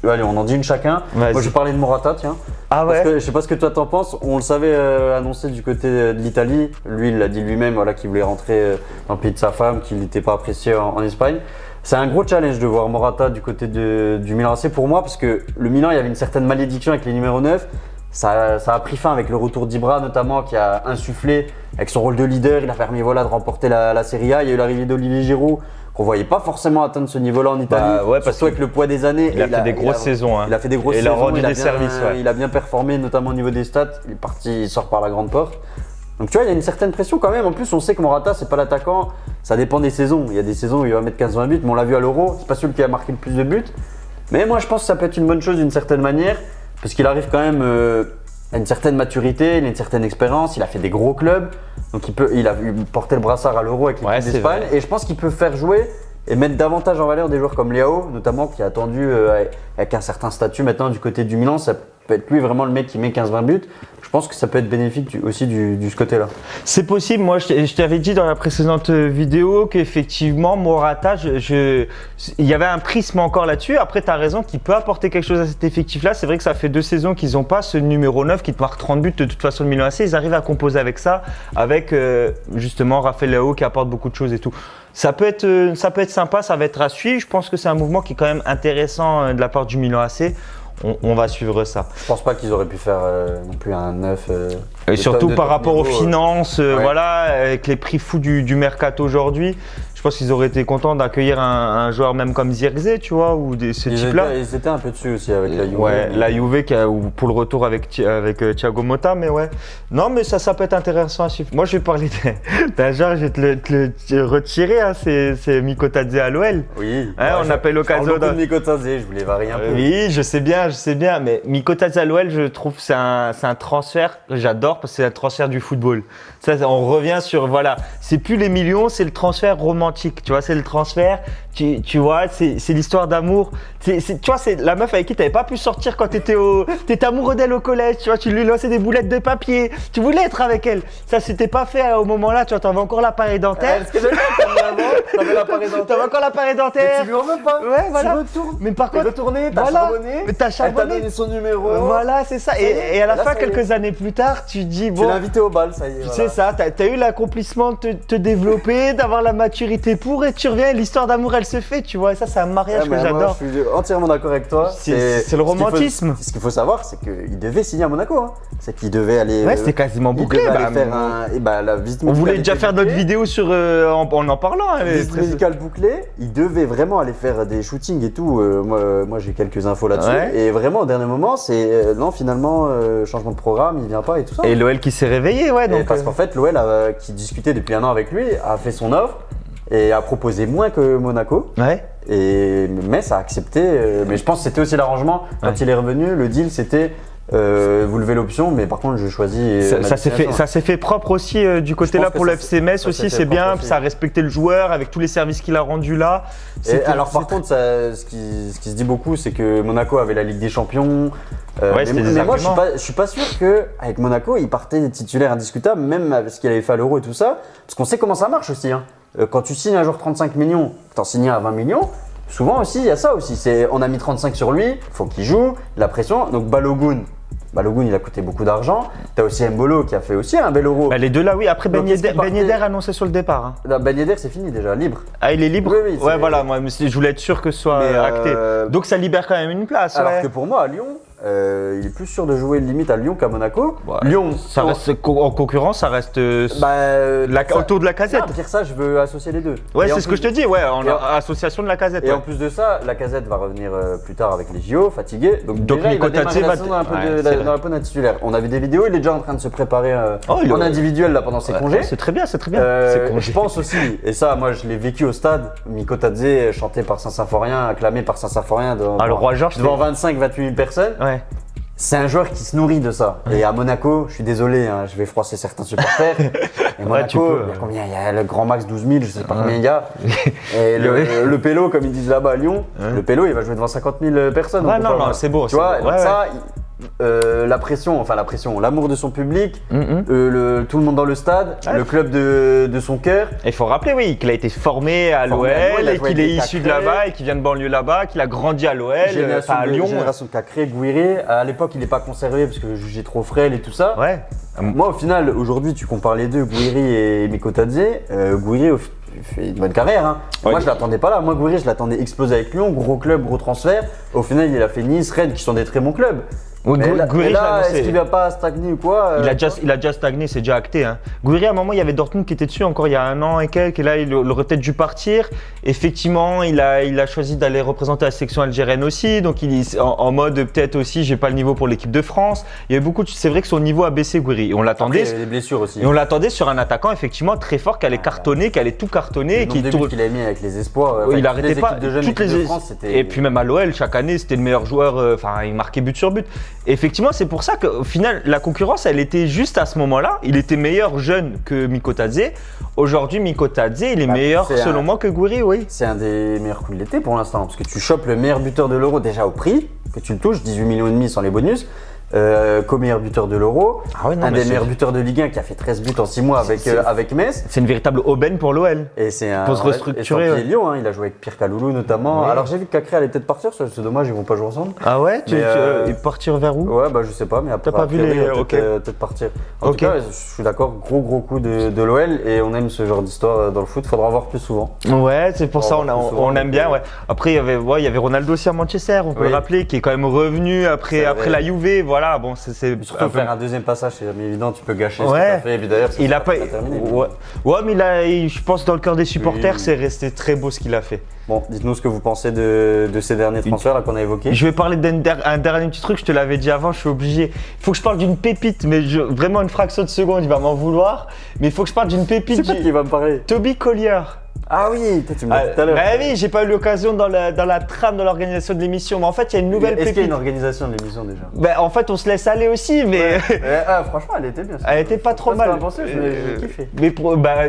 Allez, on en dit une chacun. Moi, je vais parler de Morata, tiens. Ah ouais. Parce que, je sais pas ce que toi t'en penses. On le savait annoncé du côté de l'Italie. Lui, il l'a dit lui-même, voilà, qu'il voulait rentrer dans le pays de sa femme, qu'il n'était pas apprécié en Espagne. C'est un gros challenge de voir Morata du côté du Milan AC pour moi, parce que le Milan, il y avait une certaine malédiction avec les numéros 9. Ça a pris fin avec le retour d'Ibra notamment qui a insufflé avec son rôle de leader, il a permis de remporter la Serie A. Il y a eu l'arrivée d'Olivier Giroud qu'on voyait pas forcément atteindre ce niveau-là en Italie, surtout avec le poids des années. Il a fait des grosses saisons. Il a fait des grosses saisons. Il a rendu des services. Il a bien performé notamment au niveau des stats. Il sort par la grande porte. Donc tu vois, il y a une certaine pression quand même. En plus, on sait que Morata, c'est pas l'attaquant. Ça dépend des saisons. Il y a des saisons où il va mettre 15-20 buts, mais on l'a vu à l'Euro. C'est pas celui qui a marqué le plus de buts. Mais moi, je pense que ça peut être une bonne chose d'une certaine manière. Parce qu'il arrive quand même a une certaine maturité, il a une certaine expérience, il a fait des gros clubs, donc il a porté le brassard à l'Euro avec l'équipe d'Espagne, et je pense qu'il peut faire jouer et mettre davantage en valeur des joueurs comme Leao, notamment qui est attendu avec un certain statut maintenant du côté du Milan. Ça peut être lui vraiment le mec qui met 15-20 buts. Je pense que ça peut être bénéfique aussi du ce côté-là. C'est possible. Moi, je t'avais dit dans la précédente vidéo qu'effectivement, Morata, il y avait un prisme encore là-dessus. Après, tu as raison qu'il peut apporter quelque chose à cet effectif-là. C'est vrai que ça fait 2 saisons qu'ils n'ont pas ce numéro 9 qui te marque 30 buts de toute façon de Milan AC. Ils arrivent à composer avec ça, avec justement Rafael Leao qui apporte beaucoup de choses et tout. Ça peut être sympa, ça va être à suivre. Je pense que c'est un mouvement qui est quand même intéressant de la part du Milan AC. On va suivre ça. Je pense pas qu'ils auraient pu faire non plus un 9. Et surtout par rapport aux finances, voilà, avec les prix fous du mercato aujourd'hui. Je pense qu'ils auraient été contents d'accueillir un joueur même comme Zirkzee, tu vois, ou ce type-là. Ils étaient un peu dessus aussi avec la Juve. Ouais, la Juve pour le retour avec Thiago Motta, mais ouais. Non, mais ça peut être intéressant à suivre. Moi, je vais parler d'un joueur, je vais te le retirer, hein, c'est Mikotadze à l'OL. Oui. Hein, on appelle l'occasion de Mikotadze, je voulais varier un peu. Oui, je sais bien, mais Mikotadze à l'OL, je trouve que c'est un transfert que j'adore parce que c'est un transfert du football. Ça, on revient sur, voilà, c'est plus les millions, c'est le transfert romantique, tu vois, c'est le transfert, tu vois, c'est l'histoire d'amour. Tu vois, c'est la meuf avec qui tu n'avais pas pu sortir quand tu étais amoureux d'elle au collège, tu vois, tu lui lançais des boulettes de papier, tu voulais être avec elle. Ça, c'était pas fait au moment-là, tu vois, t'avais encore l'appareil dentaire. Est-ce que t'avais l'appareil dentaire. T'avais encore l'appareil dentaire. Mais tu lui en veux pas. Ouais, voilà. Tu retournes. Mais par contre, t'as charbonné. Mais t'as charbonné. Elle t'a donné son numéro. Voilà, c'est ça. Et à la fin, quelques années plus tard, tu dis bon. Tu l'as invité au bal, ça y est. C'est ça, t'as eu l'accomplissement de te développer, d'avoir la maturité pour, et tu reviens, l'histoire d'amour elle se fait, tu vois, et ça c'est un mariage que j'adore. Je suis entièrement d'accord avec toi. C'est le romantisme. Ce qu'il faut savoir, c'est qu'il devait signer à Monaco. Hein. C'est qu'il devait aller. Ouais, c'était quasiment bouclé. La visite on voulait déjà faire notre vidéo sur, en parlant. Hein, visite médicale bouclée. Il devait vraiment aller faire des shootings et tout. Moi j'ai quelques infos là-dessus. Ouais. Et vraiment, au dernier moment, c'est non, finalement, changement de programme, il vient pas et tout ça. Et l'OL qui s'est réveillé, ouais. Donc, parce qu'en fait, l'OL qui discutait depuis un an avec lui a fait son offre et a proposé moins que Monaco. Ouais. Et Metz a accepté. Mais je pense que c'était aussi l'arrangement. Quand il est revenu, le deal c'était vous levez l'option, mais par contre je choisis. Ça s'est fait propre aussi du côté là pour le FC Metz aussi, c'est bien. Ça a respecté le joueur avec tous les services qu'il a rendus là. Alors par contre, ce qui se dit beaucoup, c'est que Monaco avait la Ligue des Champions. Mais moi je suis pas sûr qu'avec Monaco il partait des titulaires indiscutables, même avec ce qu'il avait fait à l'Euro et tout ça, parce qu'on sait comment ça marche aussi. Hein. Quand tu signes un joueur 35 millions, t'en signes un à 20 millions. Souvent aussi, il y a ça aussi. On a mis 35 sur lui, il faut qu'il joue, la pression. Donc Balogun, il a coûté beaucoup d'argent. Tu as aussi Mbolo qui a fait aussi un bel Euro. Les deux là, oui. Après, Ben Yedder annoncé sur le départ. Hein. Ben Yedder, c'est fini déjà, libre. Ah, il est libre. Oui, ouais, voilà. Moi, je voulais être sûr que ce soit acté. Donc, ça libère quand même une place. Alors que pour moi, à Lyon, il est plus sûr de jouer limite à Lyon qu'à Monaco. Ouais. Lyon, ça reste en concurrence, ça reste autour de la Casette. Pire ça, je veux associer les deux. Ouais, c'est ce que je te dis, ouais, en association de la Casette. Et en plus de ça, la Casette va revenir plus tard avec les JO, fatigué. Donc déjà, il va démarrer la saison dans la peau d'un titulaire. On a vu des vidéos, il est déjà en train de se préparer en individuel là pendant ses congés. C'est très bien, c'est très bien. Je pense aussi, et ça, moi je l'ai vécu au stade, Mikotadze chanté par Saint-Symphorien, acclamé par Saint-Symphorien le Roi Georges devant 25-28 000 personnes. Ouais. C'est un joueur qui se nourrit de ça. Et à Monaco, je suis désolé, hein, je vais froisser certains supporters. Et Monaco, il y a combien? Il y a le grand max 12 000, je sais pas combien il y a. Et le Pélo, comme ils disent là-bas à Lyon, le Pélo, il va jouer devant 50 000 personnes. Ouais, non, c'est beau. Tu vois, donc ça, la pression, l'amour de son public, tout le monde dans le stade, le club de son cœur. Il faut rappeler, oui, qu'il a été formé à l'OL et qu'il est issu de là-bas et qu'il vient de banlieue là-bas, qu'il a grandi à l'OL, pas à Lyon. Génération Cacré, Gouiri. À l'époque, il n'est pas conservé parce que le jugé trop frêle et tout ça. Ouais. Moi, au final, aujourd'hui, tu compares les deux, Gouiri et Mikotadze. Gouiri fait une bonne carrière. Hein. Ouais, moi, je l'attendais pas là. Moi, Gouiri, je l'attendais exploser avec Lyon, gros club, gros transfert. Au final, il a fait Nice, Rennes, qui sont des très bons clubs. Gouiri, est-ce qu'il va pas stagner ou quoi il a déjà stagné, c'est déjà acté. Hein. Gouiri, à un moment, il y avait Dortmund qui était dessus encore il y a 1 an et quelques, et là, il aurait peut-être dû partir. Effectivement, il a choisi d'aller représenter la section algérienne aussi, donc il est en mode peut-être aussi, j'ai pas le niveau pour l'équipe de France. Il y avait c'est vrai que son niveau a baissé, Gouiri. On l'attendait. Après, il y avait des blessures aussi. Et on l'attendait sur un attaquant effectivement très fort qui allait cartonner, qui allait tout cartonner. Le nombre de buts qu'il a mis avec les espoirs. Il arrêtait pas. De jeunes toutes les de France, c'était. Et puis même à l'OL, chaque année, c'était le meilleur joueur. Il marquait but sur but. Effectivement, c'est pour ça qu'au final, la concurrence, elle était juste à ce moment-là. Il était meilleur jeune que Mikotadze. Aujourd'hui, Mikotadze, il est meilleur selon moi que Gouiri, oui. C'est un des meilleurs coups de l'été pour l'instant, parce que tu chopes le meilleur buteur de l'Euro déjà au prix, que tu le touches, 18,5 millions sans les bonus. Co-meilleur buteur de l'Euro, un des meilleurs buteurs de Ligue 1 qui a fait 13 buts en 6 mois avec Metz. C'est une véritable aubaine pour l'OL. Et c'est un pour se restructurer. Et Lyon, il a joué avec Pierre Kaloulou notamment. Oui. Alors j'ai vu que Cacré allait peut-être partir, c'est dommage, ils vont pas jouer ensemble. Ah ouais, partir vers où? Ouais, bah je sais pas, mais après, t'as pas vu les... peut-être partir. En tout cas, je suis d'accord, gros coup de l'OL et on aime ce genre d'histoire dans le foot, faudra en voir plus souvent. Ouais, c'est pour ça on aime bien. Ouais. Après, il y avait Ronaldo aussi à Manchester, on peut le rappeler, qui est quand même revenu après la Juve. Voilà, bon, c'est surtout faire un deuxième passage, c'est jamais évident, tu peux gâcher ce que tu as fait. Et puis d'ailleurs, il a pas terminé. Ouais, mais je pense dans le cœur des supporters, c'est resté très beau ce qu'il a fait. Bon, dites-nous ce que vous pensez de ces derniers transferts là qu'on a évoqués. Je vais parler d'un dernier petit truc, je te l'avais dit avant, je suis obligé. Il faut que je parle d'une pépite, mais vraiment une fraction de seconde, il va m'en vouloir. Mais il faut que je parle d'une pépite. C'est qui va me parler? Toby Collier. Ah oui, tu me l'as dit tout à l'heure. Bah oui, j'ai pas eu l'occasion dans la trame de l'organisation de l'émission. Mais en fait, il y a une nouvelle pépite. Est-ce qu'il y a une organisation de l'émission déjà? Bah en fait, on se laisse aller aussi, mais. Franchement, elle était bien. Elle était pas trop mal. J'ai kiffé. Mais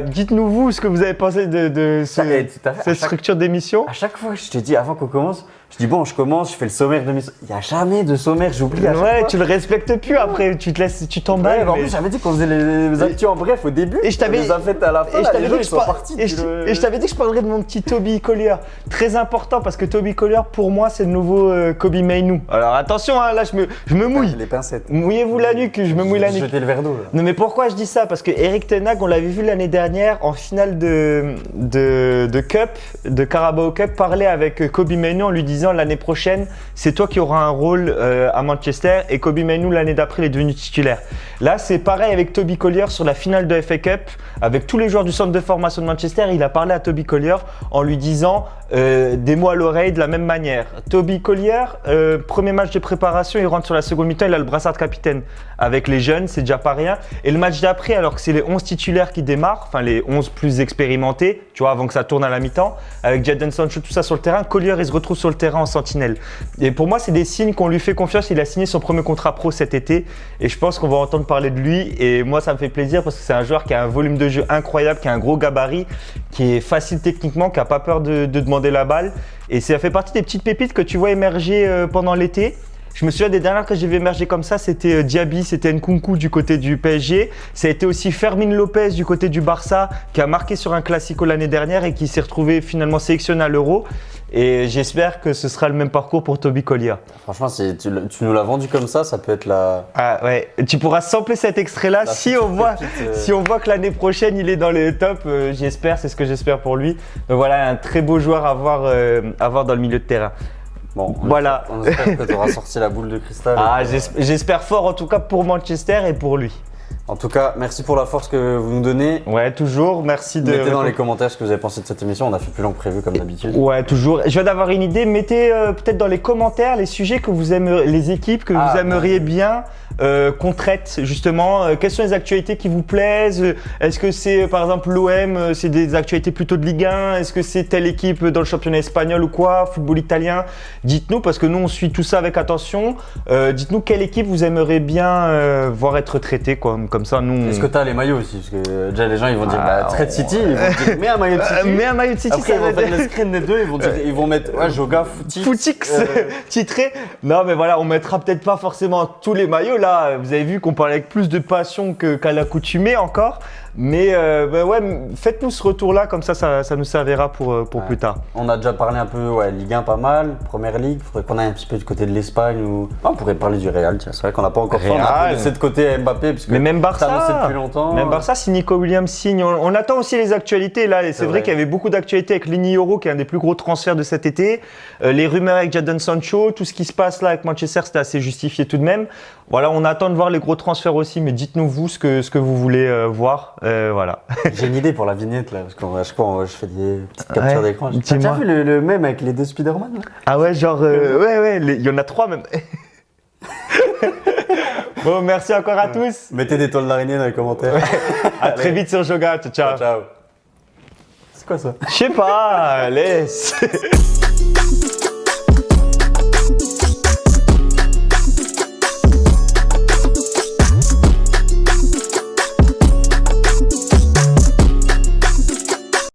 dites-nous vous ce que vous avez pensé de cette structure d'émission. À chaque fois, je te dis avant qu'on commence, je dis bon, je commence, je fais le sommaire de l'émission. Il n'y a jamais de sommaire, j'oublie à chaque fois. Tu le respectes plus après, tu t'emballes. En plus, j'avais dit qu'on faisait les actus en bref au début. Et je t'avais les a faites à la fin. Et je t'avais dit que je parlerais de mon petit Toby Collier. Très important parce que Toby Collier, pour moi, c'est le nouveau Kobe Mainoo. Alors attention, hein, là, je me mouille. Les pincettes. Mouillez-vous la nuque, je me mouille la nuque. Jeter le verre d'eau. Non, mais pourquoi je dis ça? Parce que Eric Ten Hag, on l'avait vu l'année dernière en finale de Cup, de Carabao Cup, parler avec Kobe Mainoo en lui disant l'année prochaine, c'est toi qui auras un rôle à Manchester, et Kobe Mainoo l'année d'après il est devenu titulaire. Là, c'est pareil avec Toby Collier sur la finale de FA Cup, avec tous les joueurs du centre de formation de Manchester, il a parlé à Toby Collier en lui disant des mots à l'oreille de la même manière. Toby Collier, premier match de préparation, il rentre sur la seconde mi-temps, il a le brassard de capitaine avec les jeunes, c'est déjà pas rien. Et le match d'après, alors que c'est les 11 titulaires qui démarrent, enfin les 11 plus expérimentés, tu vois, avant que ça tourne à la mi-temps, avec Jadon Sancho, tout ça sur le terrain, Collier, il se retrouve sur le terrain en sentinelle. Et pour moi, c'est des signes qu'on lui fait confiance. Il a signé son premier contrat pro cet été et je pense qu'on va entendre parler de lui. Et moi, ça me fait plaisir parce que c'est un joueur qui a un volume de jeu incroyable, qui a un gros gabarit, qui est facile techniquement, qui n'a pas peur de demander la balle. Et ça fait partie des petites pépites que tu vois émerger pendant l'été. Je me souviens des dernières que j'ai vu émerger comme ça, c'était Diaby, c'était Nkunku du côté du PSG. Ça a été aussi Fermin Lopez du côté du Barça qui a marqué sur un Classico l'année dernière et qui s'est retrouvé finalement sélectionné à l'Euro. Et j'espère que ce sera le même parcours pour Toby Collier. Franchement, tu nous l'as vendu comme ça peut être la… Ah ouais, tu pourras sampler cet extrait-là si on voit que l'année prochaine il est dans les tops. J'espère, c'est ce que j'espère pour lui. Donc voilà, un très beau joueur à voir dans le milieu de terrain. Bon, voilà. On espère que tu auras sorti la boule de cristal. J'espère fort en tout cas pour Manchester et pour lui. En tout cas, merci pour la force que vous nous donnez. Ouais, toujours. Merci de. Mettez dans les commentaires ce que vous avez pensé de cette émission. On a fait plus long que prévu, comme d'habitude. Ouais, toujours. Je viens d'avoir une idée. Mettez peut-être dans les commentaires les sujets que vous aimeriez, les équipes que vous aimeriez bien qu'on traite, justement. Quelles sont les actualités qui vous plaisent? Est-ce que c'est, par exemple, l'OM, c'est des actualités plutôt de Ligue 1? Est-ce que c'est telle équipe dans le championnat espagnol ou quoi? Football italien? Dites-nous, parce que nous, on suit tout ça avec attention. Dites-nous quelle équipe vous aimeriez bien voir être traitée, quoi. Comme ça, nous. Est-ce que tu as les maillots aussi? Parce que déjà, les gens, ils vont dire Trade City. Ils vont dire mets un maillot de City. Mets un maillot de City. Après, ils vont faire le screen des deux. Ils vont mettre Joga, Footix titré. Non, mais voilà, on mettra peut-être pas forcément tous les maillots. Là, vous avez vu qu'on parlait avec plus de passion qu'à l'accoutumée encore. Mais ouais, faites-nous ce retour-là, comme ça nous servira pour plus tard. On a déjà parlé un peu, Ligue 1 pas mal, Première Ligue. Il faudrait qu'on aille un petit peu du côté de l'Espagne. On pourrait parler du Real, tiens. C'est vrai qu'on n'a pas encore fait. On a un peu de ce côté Mbappé. Parce que mais même Barça, depuis longtemps. Même Barça, si Nico Williams signe, on attend aussi les actualités. Là, c'est vrai qu'il y avait beaucoup d'actualités avec Lini Yoro, qui est un des plus gros transferts de cet été. Les rumeurs avec Jadon Sancho, tout ce qui se passe là avec Manchester, c'était assez justifié tout de même. Voilà, on attend de voir les gros transferts aussi, mais dites-nous vous ce que vous voulez voir. Voilà. J'ai une idée pour la vignette là, parce qu'à chaque fois je fais des petites captures d'écran. T'as déjà vu le mème avec les deux Spider-Man là? Ah ouais, genre il y en a 3 même. Bon, merci encore à tous. Mettez des toiles d'araignée dans les commentaires. À très vite sur Joga, ciao. Ciao. C'est quoi ça? Je sais pas, laisse.